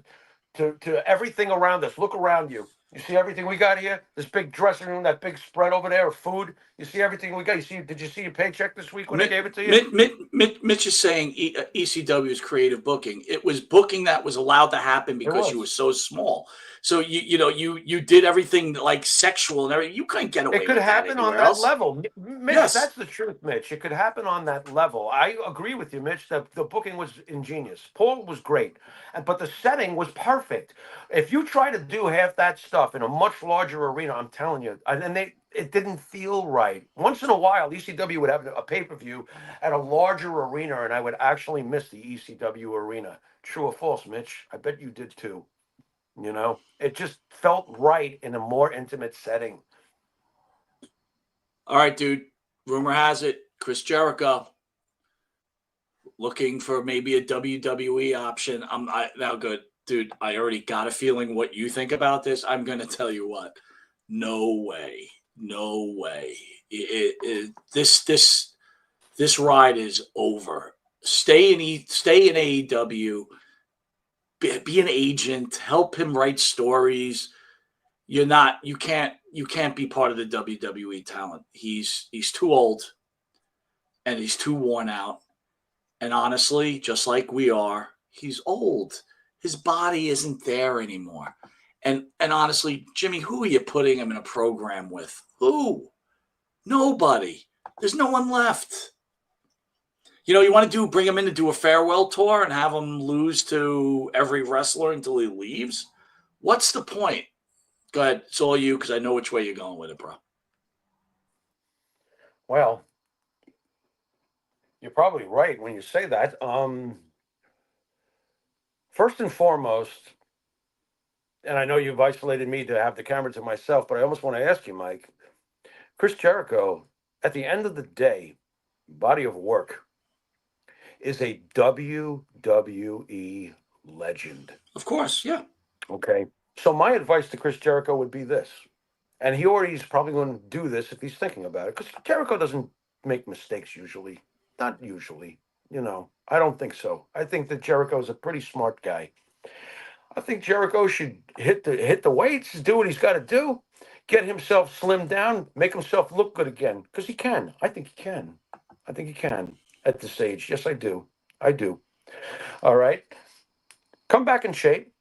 to everything around us. Look around you. You see everything we got here? This big dressing room, that big spread over there of food. You see everything we got. You see? Did you see your paycheck this week when I gave it to you?" Mitch is saying ECW is creative booking. It was booking that was allowed to happen because you were so small. So you did everything like sexual and everything. You couldn't get away. It could with happen that on that level, Mitch. Yes. That's the truth, Mitch. It could happen on that level. I agree with you, Mitch. That the booking was ingenious. Paul was great, but the setting was perfect. If you try to do half that stuff in a much larger arena, I'm telling you, it didn't feel right. Once in a while, ECW would have a pay-per-view at a larger arena, and I would actually miss the ECW arena. True or false, Mitch? I bet you did too. You know, it just felt right in a more intimate setting. All right, dude. Rumor has it, Chris Jericho looking for maybe a WWE option. Now good, dude. I already got a feeling what you think about this. I'm gonna tell you what. No way. This ride is over. Stay in AEW. Be an agent. Help him write stories. You can't be part of the WWE talent. He's too old and he's too worn out. And honestly, just like we are, he's old. His body isn't there anymore. And honestly, Jimmy, who are you putting him in a program with? Who? Nobody. There's no one left. You want to bring him in to do a farewell tour and have him lose to every wrestler until he leaves? What's the point? Go ahead. It's all you because I know which way you're going with it, bro. Well, you're probably right when you say that. First and foremost, and I know you've isolated me to have the camera to myself, but I almost want to ask you, Mike, Chris Jericho, at the end of the day, body of work, is a WWE legend. Of course, yeah. Okay. So my advice to Chris Jericho would be this, and he already's probably going to do this if he's thinking about it, because Jericho doesn't make mistakes usually. Not usually. I don't think so. I think that Jericho's a pretty smart guy. I think Jericho should hit the weights, do what he's got to do, get himself slimmed down, make himself look good again, because he can. I think he can. At this age. Yes, I do. All right. Come back in shape.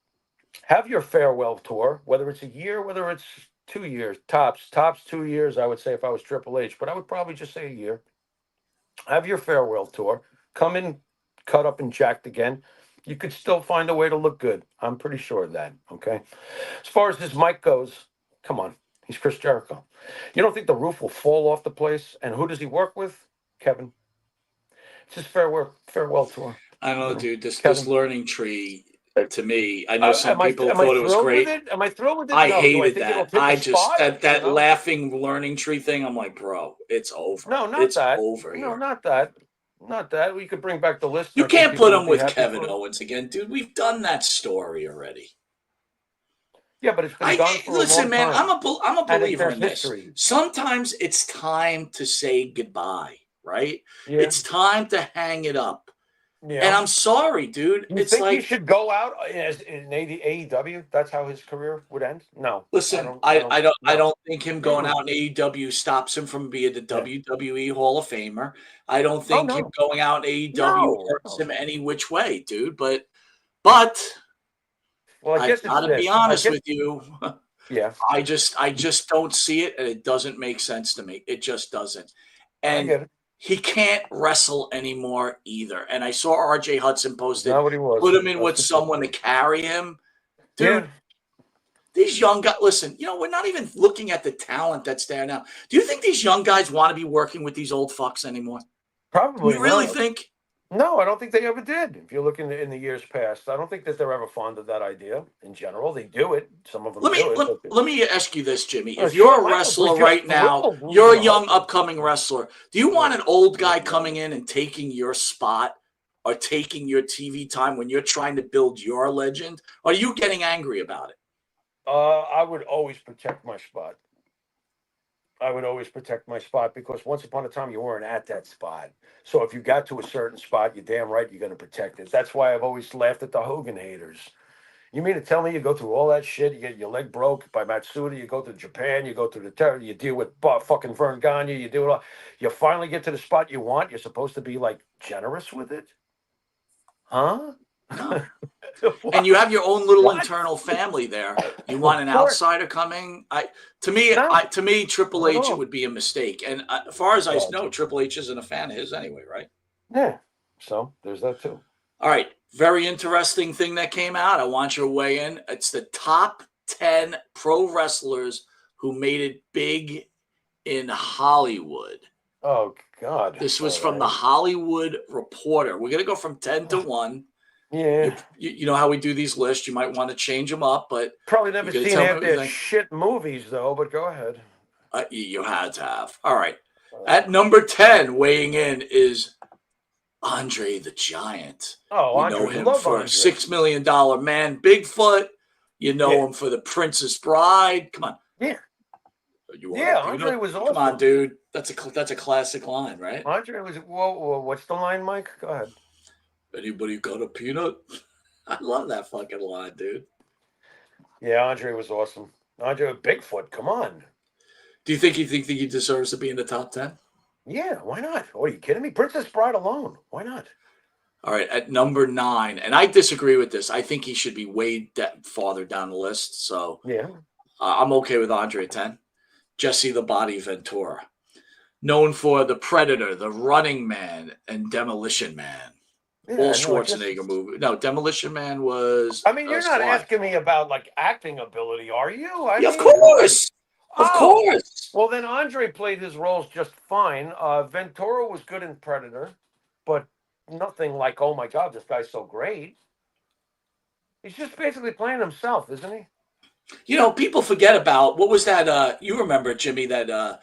Have your farewell tour, whether it's a year, whether it's 2 years, tops 2 years, I would say if I was Triple H, but I would probably just say a year. Have your farewell tour. Come in, cut up and jacked again. You could still find a way to look good. I'm pretty sure of that, okay? As far as his mic goes, come on. He's Chris Jericho. You don't think the roof will fall off the place? And who does he work with? Kevin. It's his farewell tour. I don't know, dude. This learning tree, to me, I know some people thought it was great. Am I thrilled with it? I No. hated Do that. I just that laughing learning tree thing. I'm like, bro, it's over. No, not it's that. over here. No, not that. Not that. We could bring back the list. You can't put him with Kevin Owens again, dude. We've done that story already. Yeah, but it's been gone for a long time. Man, I'm a believer in this. Sometimes it's time to say goodbye, right? Yeah. It's time to hang it up. Yeah. And I'm sorry, dude. You think he should go out in AEW? That's how his career would end? No. Listen, I don't think him going out in AEW stops him from being the WWE Hall of Famer. I don't think him going out in AEW hurts him any which way, dude. But well, I gotta be honest with you. Yeah. I just don't see it, and it doesn't make sense to me. It just doesn't. And he can't wrestle anymore either. And I saw RJ Hudson posted, put him in with someone to carry him. Dude, these young guys, listen, we're not even looking at the talent that's there now. Do you think these young guys want to be working with these old fucks anymore? Probably. You really think? No, I don't think they ever did. If you look in the years past, I don't think that they're ever fond of that idea. In general, they do it. Some of them Let me do it. let, But let me ask you this, Jimmy. If shit, you're a Michael was wrestler just right now, thrilled you're losing a to young Hogan. upcoming wrestler. Do you want Yeah. an old guy coming in and taking your spot or taking your TV time when you're trying to build your legend? Or are you getting angry about it? I would always protect my spot. I would always protect my spot because once upon a time you weren't at that spot. So if you got to a certain spot, you're damn right you're going to protect it. That's why I've always laughed at the Hogan haters. You mean to tell me you go through all that shit? You get your leg broke by Matsuda. You go to Japan. You go to the terror. You deal with fucking Vern Gagne. You do it all. You finally get to the spot you want. You're supposed to be like generous with it, huh? No. And you have your own little What? internal family there. You want Of an course. outsider coming? To me, Triple Not at H, it all. would be a mistake. And as far as I Well, know, Triple H isn't a fan of his anyway, right? yeah. So there's that too. All right. Very interesting thing that came out. I want your weigh in. It's the top 10 pro wrestlers who made it big in Hollywood. Oh God. This was All from the right. Hollywood Reporter. We're going to go from 10 to 1. Yeah. You know how we do these lists. You might want to change them up, but Probably never you can seen tell me half what you their think. shit movies though. But go ahead. You had to have. All right. At number 10, weighing in is Andre the Giant. Oh, You know Andre, him love for Andre. $6 million man, Bigfoot. You know him for the Princess Bride. Come on. Yeah. You want Yeah, a Andre peanut? was Come on, awesome. dude. That's a classic line, right? Andre was whoa, what's the line, Mike? Go ahead. Anybody got a peanut? I love that fucking line, dude. Yeah, Andre was awesome. Andre Bigfoot, come on. Do you think he deserves to be in the top 10? Yeah, why not? Oh, are you kidding me? Princess Bride alone. Why not? All right, at number 9, and I disagree with this. I think he should be way farther down the list. So Yeah. I'm okay with Andre at 10. Jesse the Body Ventura, known for The Predator, The Running Man, and Demolition Man. All Schwarzenegger movie. No, Demolition Man was. I mean, you're not Sly. asking me about like acting ability, are you? I Yeah, mean, of course. Of course. Well, then Andre played his roles just fine. Ventura was good in Predator, but nothing like, oh my God, this guy's so great. He's just basically playing himself, isn't he? You know, people forget about what was that? You remember, Jimmy, that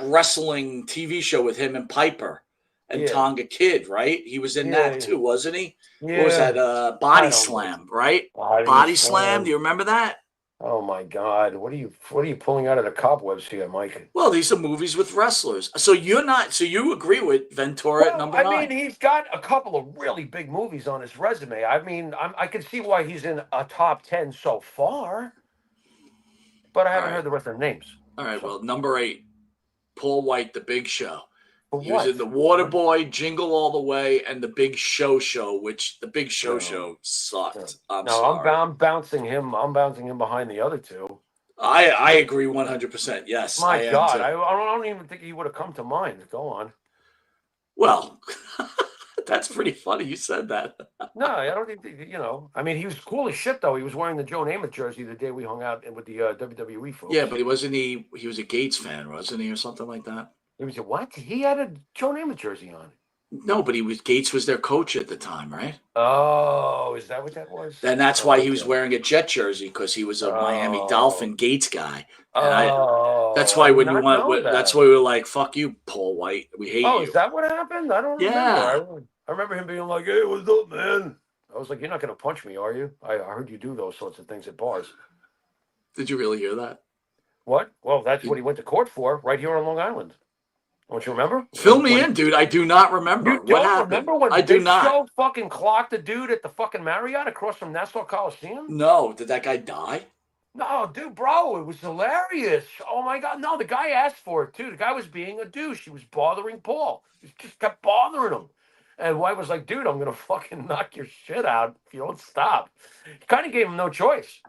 wrestling TV show with him and Piper and Yeah. Tonga Kid, right? He was in that too, wasn't he? Yeah. What was that? Body Slam, right? Body Slam. Do you remember that? Oh my God! What are you pulling out of the cobwebs here, Mike? Well, these are movies with wrestlers. So you agree with Ventura at number 9? I mean, he's got a couple of really big movies on his resume. I mean, I can see why he's in a top 10 so far, but I haven't heard the rest of the names. All right. Well, number 8, Paul White, The Big Show. He what? was in The Waterboy, Jingle All the Way, and The Big Show, which The Big Show sucked. I'm sorry. I'm bouncing him. I'm bouncing him behind the other two. I agree 100%. Yes, My I God, am too. I don't even think he would have come to mind. Go on. Well, that's pretty funny. You said that. No, I don't think I mean, he was cool as shit though. He was wearing the Joe Namath jersey the day we hung out with the WWE folks. Yeah, but he was a Gates fan, wasn't he, or something like that? He was a what? He had a Joe Namath jersey on. No, but Gates was their coach at the time, right? Oh, is that what that was? And that's why he was wearing a Jet jersey, because he was a Miami Dolphin Gates guy. And that's why that's why we were like, "Fuck you, Paul White. We hate you." Oh, is that what happened? I don't remember. I remember him being like, "Hey, what's up, man?" I was like, "You're not going to punch me, are you?" I heard you do those sorts of things at bars. Did you really hear that? What? Well, that's what he went to court for, right here on Long Island. Don't you remember? Fill me in, dude. I do not remember. You don't remember when I do not. Show fucking clocked the dude at the fucking Marriott across from Nassau Coliseum? No. Did that guy die? No, dude, bro, it was hilarious. Oh my God. No, the guy asked for it too. The guy was being a douche. He was bothering Paul. He just kept bothering him. And White was like, dude, I'm going to fucking knock your shit out if you don't stop. He kind of gave him no choice.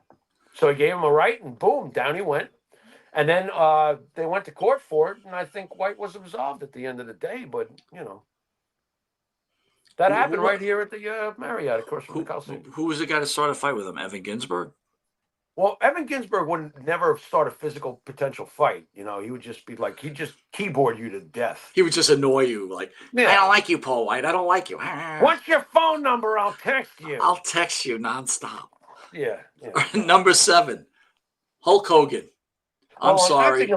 So he gave him a right, and boom, down he went. And then they went to court for it, and I think White was absolved at the end of the day. But, that happened right here at the Marriott across from the Coliseum. Who was the guy to start a fight with him? Evan Ginsberg? Well, Evan Ginsberg would never start a physical potential fight. You know, he would just be like, he'd just keyboard you to death. He would just annoy you, like, Yeah. I don't like you, Paul White. I don't like you. What's your phone number? I'll text you. I'll text you nonstop. Yeah. Number 7, Hulk Hogan. I'm Well, sorry.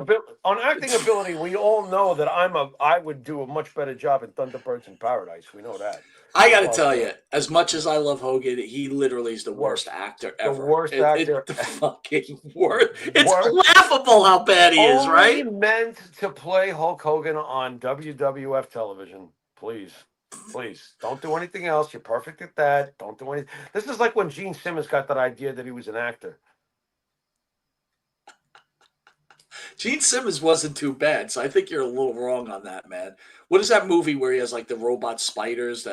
On acting ability, we all know that I would do a much better job in Thunderbirds in Paradise. We know that. I got to tell you, as much as I love Hogan, he literally is the worst actor ever. The worst actor. The fucking worst. It's laughable how bad he is, right? Only meant to play Hulk Hogan on WWF television. Please, don't do anything else. You're perfect at that. Don't do anything. This is like when Gene Simmons got that idea that he was an actor. Gene Simmons wasn't too bad, so I think you're a little wrong on that, man. What is that movie where he has like the robot spiders?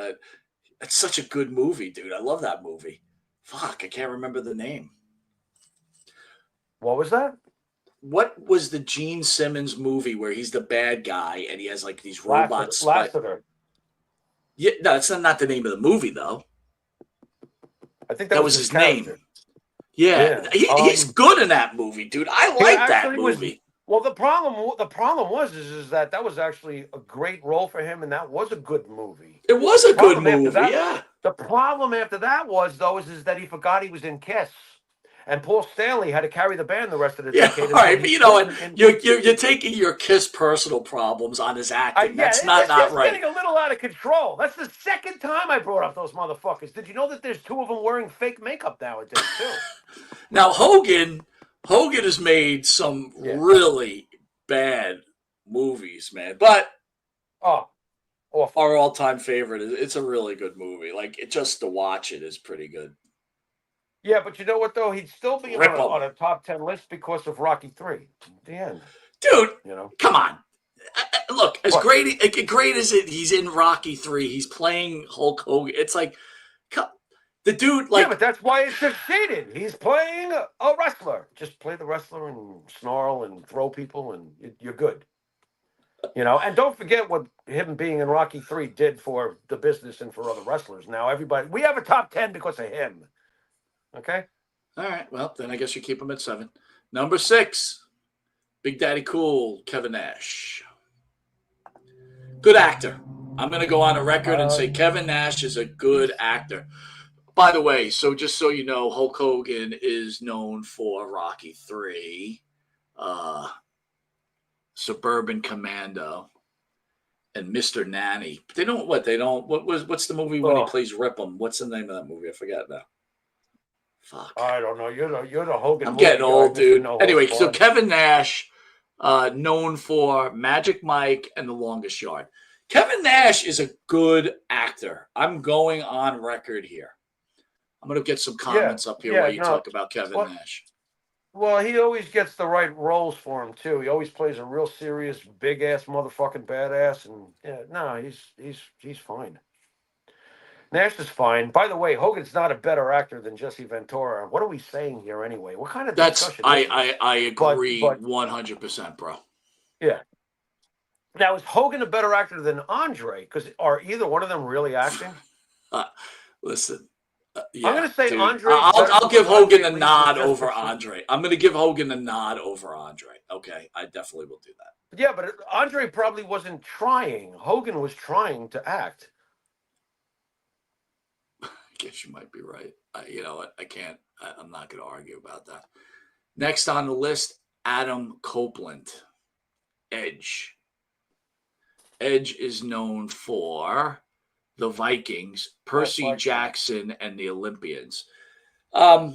It's such a good movie, dude. I love that movie. Fuck, I can't remember the name. What was that? What was the Gene Simmons movie where he's the bad guy and he has like these robot spiders? Lassiter. Yeah, no, that's not the name of the movie though. I think that was his name. Yeah. He's good in that movie, dude. I like that movie. Well, the problem was that was actually a great role for him, and that was a good movie. It was a good movie, yeah. The problem after that was that he forgot he was in Kiss, and Paul Stanley had to carry the band the rest of the decade. All right, but you know what? You're taking your Kiss personal problems on his acting. That's not right. It's getting a little out of control. That's the second time I brought up those motherfuckers. Did you know that there's 2 of them wearing fake makeup nowadays too? Now Hogan has made some really bad movies, man. But our all-time favorite it's a really good movie. Like just to watch it is pretty good. Yeah, but you know what though? He'd still be on a top 10 list because of Rocky 3 at the end. Dude, come on. Look, great as he's in Rocky 3, he's playing Hulk Hogan. It's like the dude, like, yeah, but that's why it succeeded. He's playing a wrestler. Just play the wrestler and snarl and throw people, and you're good. And don't forget what him being in Rocky 3 did for the business and for other wrestlers. Now, we have a top 10 because of him. Okay? All right. Well, then I guess you keep him at 7. Number 6, Big Daddy Cool, Kevin Nash. Good actor. I'm going to go on a record and say Kevin Nash is a good actor. By the way, so just so you know, Hulk Hogan is known for Rocky 3, Suburban Commando, and Mr. Nanny. What's the movie when he plays Rip'em? What's the name of that movie? I forgot now. Fuck. I don't know. You're the Hogan. I'm getting old, dude. Anyway, so Kevin Nash, known for Magic Mike and The Longest Yard. Kevin Nash is a good actor. I'm going on record here. I'm going to get some comments up here while you talk about Kevin Nash. Well, he always gets the right roles for him too. He always plays a real serious, big ass motherfucking badass, and he's fine. Nash is fine. By the way, Hogan's not a better actor than Jesse Ventura. What are we saying here anyway? What kind of discussion? I agree 100%, bro. Yeah. Now, is Hogan a better actor than Andre? Because are either one of them really acting? Listen. I'm going to say dude, Andre. I'll give Hogan a nod over Andre. I'm going to give Hogan a nod over Andre. Okay, I definitely will do that. Yeah, but Andre probably wasn't trying. Hogan was trying to act. I guess you might be right. You know what? I'm not going to argue about that. Next on the list, Adam Copeland, Edge. Edge is known for the Vikings, Percy Jackson, and the Olympians. Edge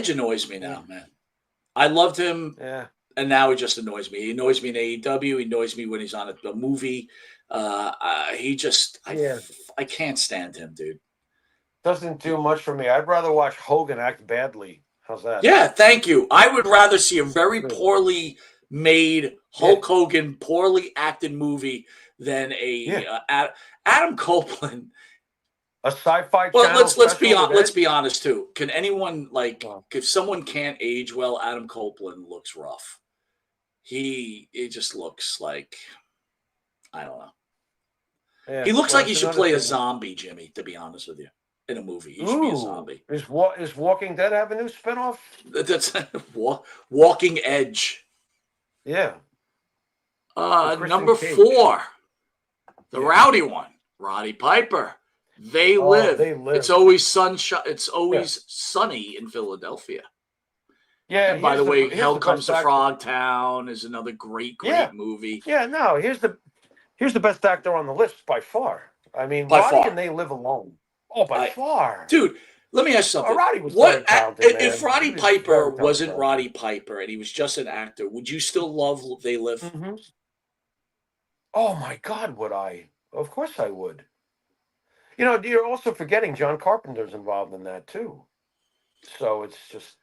annoys me now, man. I loved him, and now he just annoys me. He annoys me in AEW. He annoys me when he's on a movie. I can't stand him, dude. Doesn't do much for me. I'd rather watch Hogan act badly. How's that? Yeah, thank you. I would rather see a very poorly made Hulk Hogan, poorly acted movie than Adam Copeland. A sci-fi. Well, let's be honest too. Can anyone if someone can't age well, Adam Copeland looks rough. He just looks like I don't know. Yeah, he looks like he should play a zombie, Jimmy. To be honest with you. in a movie. He should be a zombie. Is Walking Dead have a new spinoff? That's Walking Edge. Yeah. With Kristen Number Cage. 4, the Yeah. rowdy one, Roddy Piper. They live. They live. It's always sunshine. It's always sunny in Philadelphia. Yeah. And by the way, Hell the Comes best to Frogtown is another great movie. Yeah. No. Here's the best actor on the list by far. I mean, By Roddy far. and They Live Alone. Oh, by far, dude. Let me ask you something. Roddy was very talented, if man. Roddy He was Piper very talented. wasn't Roddy Piper and he was just an actor, would you still love They Live? Mm-hmm. Oh my God, would I? Of course I would. You know, you're also forgetting John Carpenter's involved in that too. So it's just.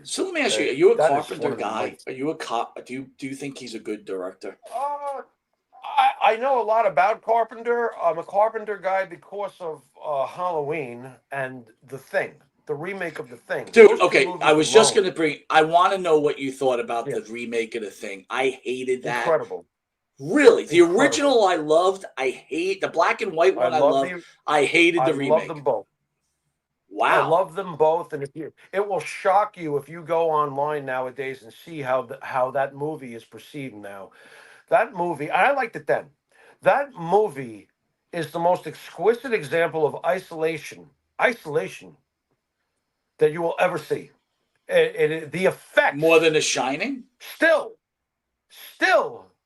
So let me ask you: are you a that is Carpenter one of the guy? most- Are you a cop? Do you think he's a good director? I know a lot about Carpenter. I'm a Carpenter guy because of Halloween and The Thing, the remake of The Thing. Dude, Those two okay, movies I was just alone, going to bring. I want to know what you thought about Yeah. the remake of The Thing. I hated that. Incredible. Really, the Incredible. original I loved. I hate the black and white one. I loved. I hated the remake. I love them both. Wow. I love them both, and it will shock you if you go online nowadays and see how that movie is perceived now. That movie, I liked it then. That movie is the most exquisite example of isolation that you will ever see. The effects More than The Shining. still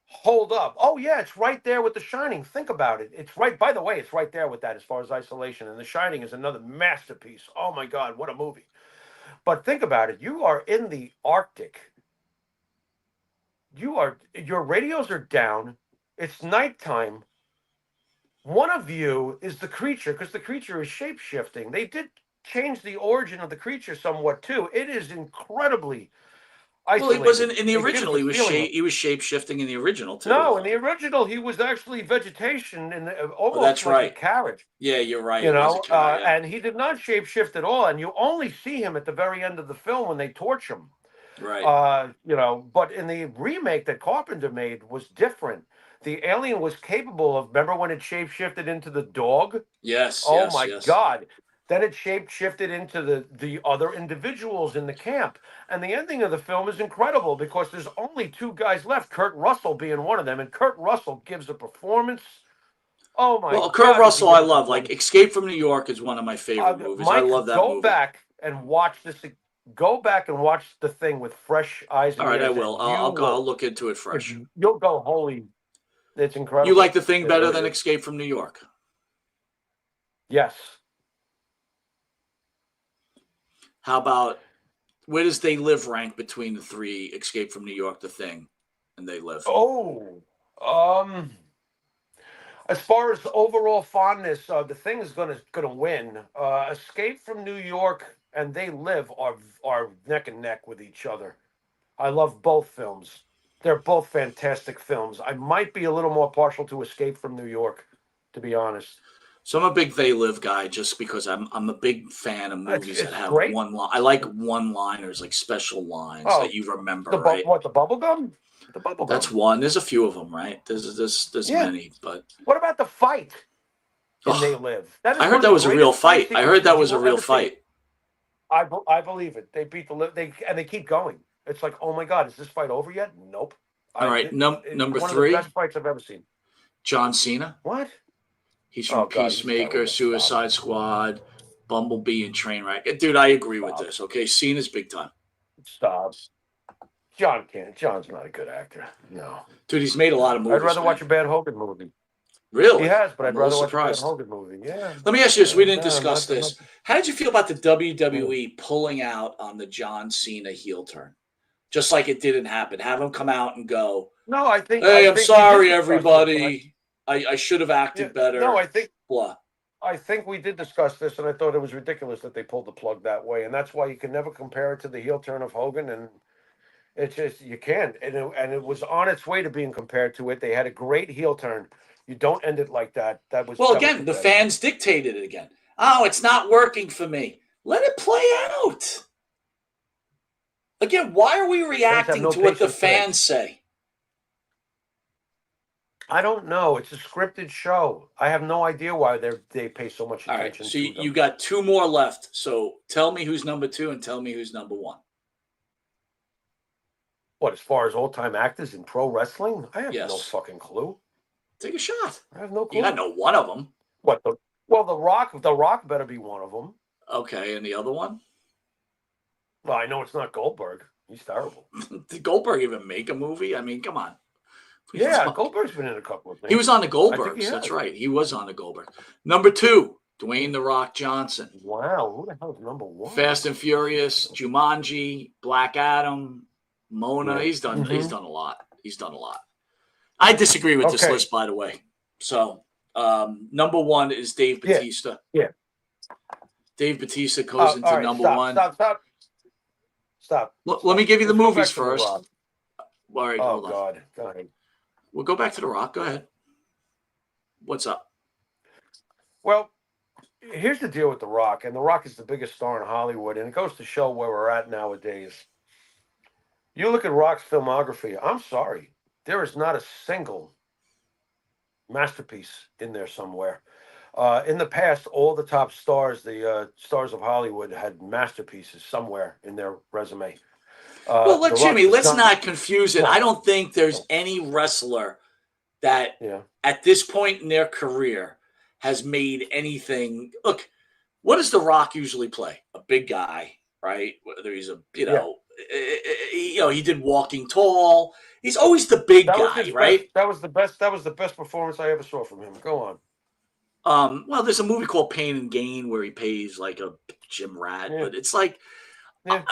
hold up. Oh yeah, it's right there with The Shining. Think about it. It's right. By the way, it's right there with that as far as isolation. And The Shining is another masterpiece. Oh my God, what a movie! But think about it. You are in the Arctic. Your radios are down. It's nighttime. One of you is the creature because the creature is shape-shifting. They did change the origin of the creature somewhat too. It is incredibly isolated. Well, he wasn't in the It gives original. the He was feeling of- he was shape shifting in the original too. No, in the original, he was actually vegetation and almost that's like right. a carriage. Yeah, you're right. You He was know, a guy, yeah. and he did not shapeshift at all. And you only see him at the very end of the film when they torch him. Right. You know, but in the remake that Carpenter made was different. The alien was capable of. Remember when it shapeshifted into the dog? Yes. Oh yes, my yes. God. Then it shapeshifted into the other individuals in the camp. And the ending of the film is incredible because there's only two guys left, Kurt Russell being one of them. And Kurt Russell gives a performance. Oh my God. Well, Kurt Russell, does I he give a love. Like performance. Escape from New York is one of my favorite movies. I Mike, love that go movie. back and watch this. Go back and watch The Thing with fresh eyes and All right, I ears, will. and you I'll look into it fresh. You'll go, holy, it's incredible. You like The Thing better really than is. Escape from New York? Yes. How about where does They Live rank between the three? Escape from New York, The Thing, and They Live. Oh, as far as overall fondness, The Thing is gonna win. Escape from New York and They Live are neck and neck with each other. I love both films. They're both fantastic films. I might be a little more partial to Escape from New York, to be honest. So I'm a big They Live guy just because I'm a big fan of movies It's that have great. one line. I like one-liners, like special lines that you remember, right? What, the bubblegum? The bubblegum. That's one. There's a few of them, right? There's many, but what about the fight in They Live? That is I one heard of that the was a real greatest fight fight. I heard that sequences was a you will real ever see. fight. I believe it. They beat and they keep going. It's like, oh my God, is this fight over yet? Nope. All right, number one 3. of the best fights I've ever seen. John Cena. What? He's from God, Peacemaker, Suicide Squad, Bumblebee, and Trainwreck. Dude, I agree with this. Okay, Cena's big time. Stop. John can't. John's not a good actor. No. Dude, he's made a lot of movies. I'd rather watch a bad Hogan movie. Really? He has, but I'd I'm a rather little watch a bad surprised. Hogan movie. Yeah. Let me ask you this. We didn't discuss not- this. How did you feel about the WWE pulling out on the John Cena heel turn? Just like it didn't happen. Have him come out and go, No, I think. hey, I I'm think sorry, we did discuss everybody. I should have acted better. No, I think we did discuss this, and I thought it was ridiculous that they pulled the plug that way, and that's why you can never compare it to the heel turn of Hogan, and it's just you can't. And it was on its way to being compared to it. They had a great heel turn. You don't end it like that. That was again, the fans dictated it again. Oh, it's not working for me. Let it play out. Again, why are we reacting to what the fans say? I don't know. It's a scripted show. I have no idea why they pay so much All right. attention So to you them. got two more left. So tell me who's number 2 and tell me who's number 1. What, as far as old-time actors in pro wrestling? I have no Yes. fucking clue. Take a shot. I have no You clue. got to know one of them. What, The Rock? The Rock better be one of them. Okay. And the other one? Well, I know it's not Goldberg. He's terrible. Did Goldberg even make a movie? I mean, come on. Yeah, Goldberg's been in a couple of things. He was on the I think he Goldbergs. That's has. right. He was on the Goldberg. Number 2, Dwayne "The Rock" Johnson. Wow, who the hell is number 1? Fast and Furious, Jumanji, Black Adam, Mona. Yeah. He's done a lot. He's done a lot. I disagree with this Okay. list, by the way. So number 1 is Dave Bautista. Yeah. Dave Bautista goes into all right, number stop, 1. Stop. Let me give you the Let's go movies back to The first. Rock. All right, Oh, hold on. God. Go ahead. We'll go back to The Rock. Go ahead. What's up? Well, here's the deal with The Rock, and The Rock is the biggest star in Hollywood, and it goes to show where we're at nowadays. You look at Rock's filmography, I'm sorry, there is not a single masterpiece in there somewhere. In the past, all the top stars, the stars of Hollywood, had masterpieces somewhere in their resume. Well, The Rock Jimmy, does let's not confuse it. No. I don't think there's any wrestler that Yeah. at this point in their career has made anything. Look, what does The Rock usually play? A big guy, right? Whether he's he did Walking Tall. He's always the big That was guy, his right? best. That was the best. That was the best performance I ever saw from him. Go on. Well, there's a movie called Pain and Gain where he pays like a gym rat, Yeah. but it's like, Yeah.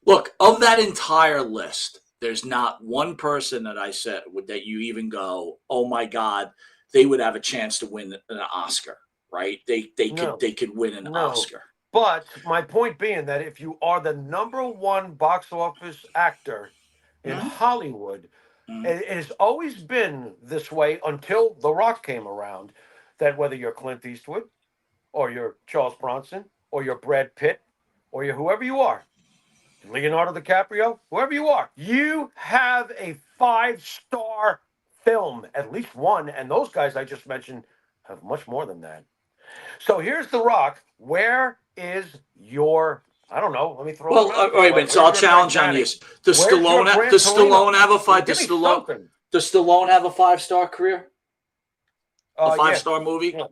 look, of that entire list, there's not one person that I said that you even go, oh my God, they would have a chance to win an Oscar, right? They No. could win an No. Oscar. But my point being that if you are the number 1 box office actor in Mhm. Hollywood, Mhm. it has always been this way until The Rock came around. That whether you're Clint Eastwood, or you're Charles Bronson, or you're Brad Pitt, or you're whoever you are, Leonardo DiCaprio, whoever you are, you have a 5-star film, at least one, and those guys I just mentioned have much more than that. So here's The Rock. Where is your? I don't know. Let me throw. Well, it out wait a there. minute. So I'll challenge on Titanic? this. Does Where's your Stallone Gran does Torino? Stallone have a five? Give Does me Stallone something. does Stallone have a 5-star career? A Yeah. 5-star movie? Yeah.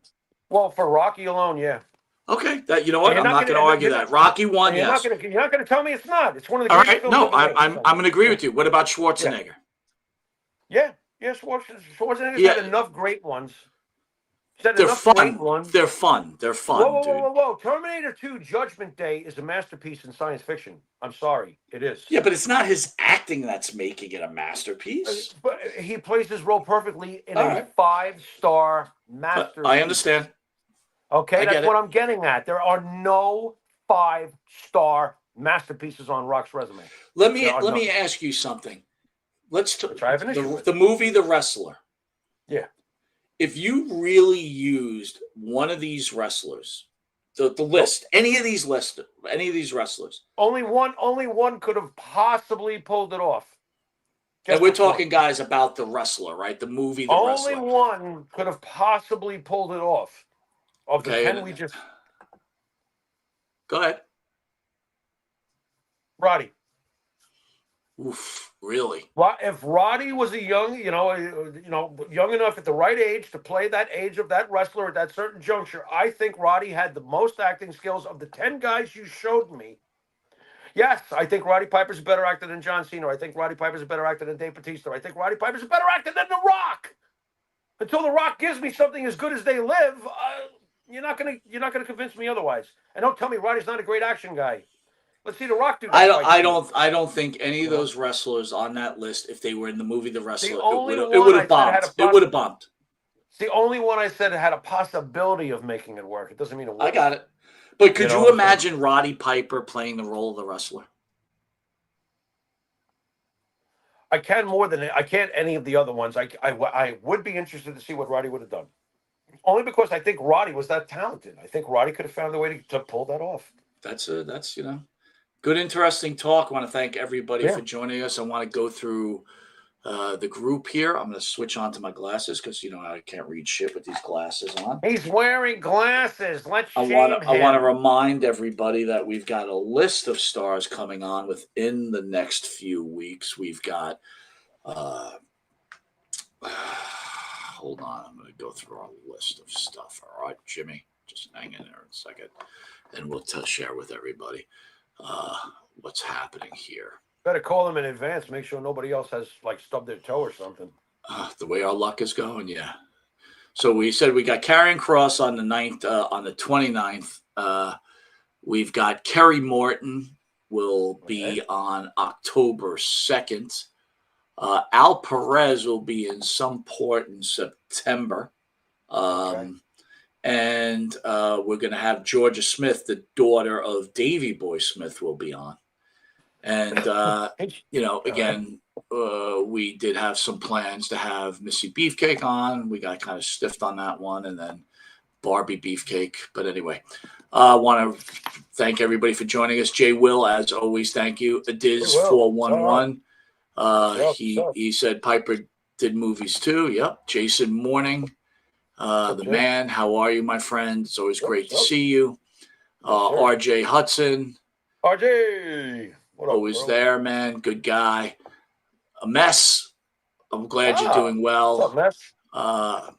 Well, for Rocky alone, yeah. Okay, that you know what? And I'm not going to argue that. Rocky won, You're yes. not going to tell me it's not. It's one of the All greatest right, films no, ever made. I'm going to agree with you. What about Schwarzenegger? Yeah. Schwarzenegger's Yeah. had enough great ones. He's had They're enough fun. great ones. They're fun. They're fun, dude. Whoa. Terminator 2 Judgment Day is a masterpiece in science fiction. I'm sorry. It is. Yeah, but it's not his acting that's making it a masterpiece. But he plays his role perfectly in All a right. 5-star masterpiece. I understand. Okay, I get that's it. what I'm getting at. There are no 5-star masterpieces on Rock's resume. Let me ask you something. Let's Which I have an issue with. the movie The Wrestler. Yeah. If you really used one of these wrestlers, the list, any of these wrestlers, Only one could have possibly pulled it off. and we're talking guys about The Wrestler, right? The movie The Only Wrestler. one could have possibly pulled it off. Of the Okay, 10 we just. Go ahead. Roddy. Oof, really? If Roddy was a young enough at the right age to play that age of that wrestler at that certain juncture, I think Roddy had the most acting skills of the 10 guys you showed me. Yes, I think Roddy Piper's a better actor than John Cena. I think Roddy Piper's a better actor than Dave Bautista. I think Roddy Piper's a better actor than The Rock. Until The Rock gives me something as good as they live, you're not gonna convince me otherwise. And don't tell me Roddy's not a great action guy. Let's see The Rock do that. I don't think any of those wrestlers on that list, if they were in the movie The Wrestler, The it would have bombed. It would have bombed. It's the only one I said had a possibility of making it work. It doesn't mean it will. I got it. But could you what I'm imagine Roddy Piper playing the role of the wrestler? I can't any of the other ones. I would be interested to see what Roddy would have done. Only because I think Roddy was that talented. I think Roddy could have found a way to pull that off. That's good, interesting talk. I want to thank everybody for joining us. I want to go through the group here. I'm going to switch on to my glasses because, I can't read shit with these glasses on. He's wearing glasses. Let's I shame want to him. remind everybody that we've got a list of stars coming on within the next few weeks. We've got hold on, I'm going to go through our list of stuff. All right, Jimmy, just hang in there a second, and we'll share with everybody what's happening here. Better call them in advance. Make sure nobody else has stubbed their toe or something. The way our luck is going, yeah. So we said we got Karrion Kross on the 9th, on the 29th. We've got Kerry Morton will be on October 2nd. Al Perez will be in some port in September. And we're going to have Georgia Smith, the daughter of Davey Boy Smith, will be on. And, again, we did have some plans to have Missy Beefcake on. We got kind of stiffed on that one, and then Barbie Beefcake. But anyway, I want to thank everybody for joining us. Jay Will, as always, thank you. Diz411. He said Piper did movies too. Yep. Jason Morning, the man. How are you, my friend? It's always great to see you. RJ Hudson. RJ. What up, always bro? there, man. Good guy. A mess. I'm glad you're doing well. What's up, mess?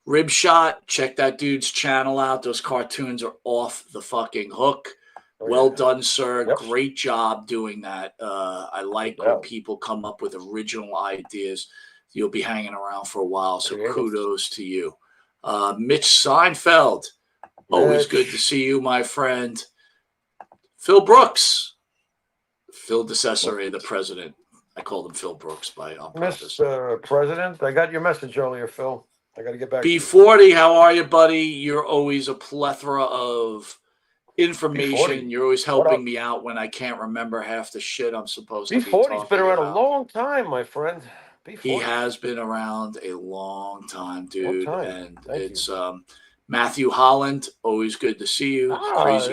Rib Shot. Check that dude's channel out. Those cartoons are off the fucking hook. Well done, sir. Yep. Great job doing that. I like when people come up with original ideas. You'll be hanging around for a while, so kudos to you. Mitch Seinfeld. Always good to see you, my friend. Phil Brooks. Phil DeCesare, the president. I called him Phil Brooks on purpose. Mr. President, I got your message earlier, Phil. I got to get back to you. B40, how are you, buddy? You're always a plethora of information. B40. You're always helping me out when I can't remember half the shit I'm supposed to be talking about. B40's been around a long time, my friend. B40. He has been around a long time, dude. And it's Matthew Holland. Always good to see you.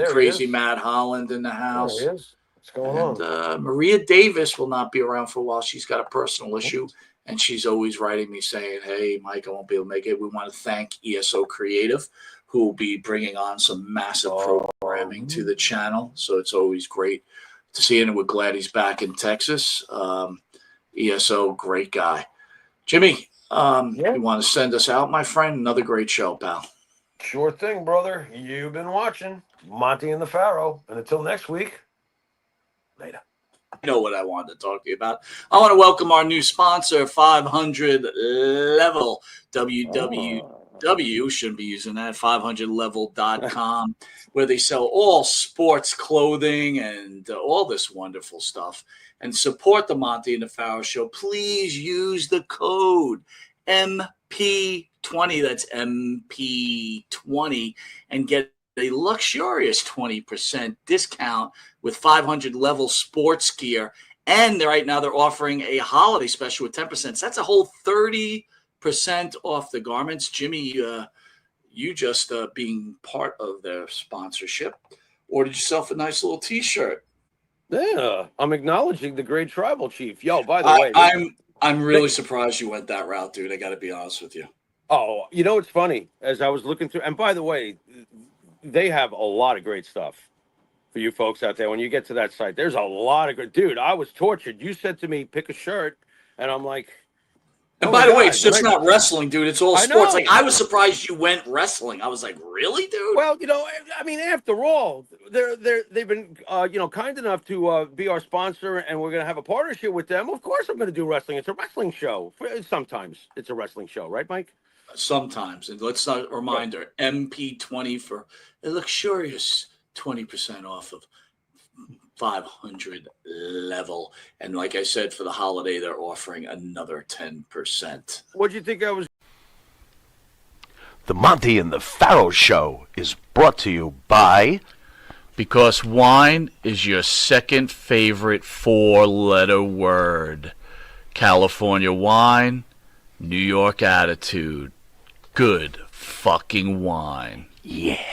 Crazy Matt Holland in the house. There he is. What's going on? Maria Davis will not be around for a while. She's got a personal issue, and she's always writing me saying, hey, Mike, I won't be able to make it. We want to thank ESO Creative, who will be bringing on some massive programming to the channel. So it's always great to see him, and we're glad he's back in Texas. ESO, great guy. Jimmy, you want to send us out, my friend? Another great show, pal. Sure thing, brother. You've been watching Monty and the Pharaoh. And until next week, later. You know what I wanted to talk to you about. I want to welcome our new sponsor, 500 Level. www, shouldn't be using that, 500level.com, where they sell all sports clothing and all this wonderful stuff. And support the Monty and the Pharaoh Show. Please use the code MP20, that's MP20, and get a luxurious 20% discount with 500 Level sports gear. And right now they're offering a holiday special with 10%. So that's a whole 30% off the garments. Jimmy, you just being part of their sponsorship, ordered yourself a nice little T-shirt. Yeah, I'm acknowledging the great tribal chief. Yo, by the way, I'm really surprised you went that route, dude. I got to be honest with you. Oh, it's funny. As I was looking through, and by the way, they have a lot of great stuff for you folks out there. When you get to that site, there's a lot of good. Dude, I was tortured. You said to me, pick a shirt, and I'm like. And by the way, it's just not wrestling, dude. It's all sports. Like, I was surprised you went wrestling. I was like, really, dude? Well, I mean, after all, they've been, kind enough to be our sponsor, and we're going to have a partnership with them. Of course I'm going to do wrestling. It's a wrestling show. Sometimes it's a wrestling show, right, Mike? Sometimes. And let's not reminder, MP20 for a luxurious 20% off of 500 Level. And like I said, for the holiday, they're offering another 10%. What do you think I was? The Monty and the Pharaoh Show is brought to you by... Because wine is your second favorite four-letter word. California wine, New York attitude. Good fucking wine. Yeah.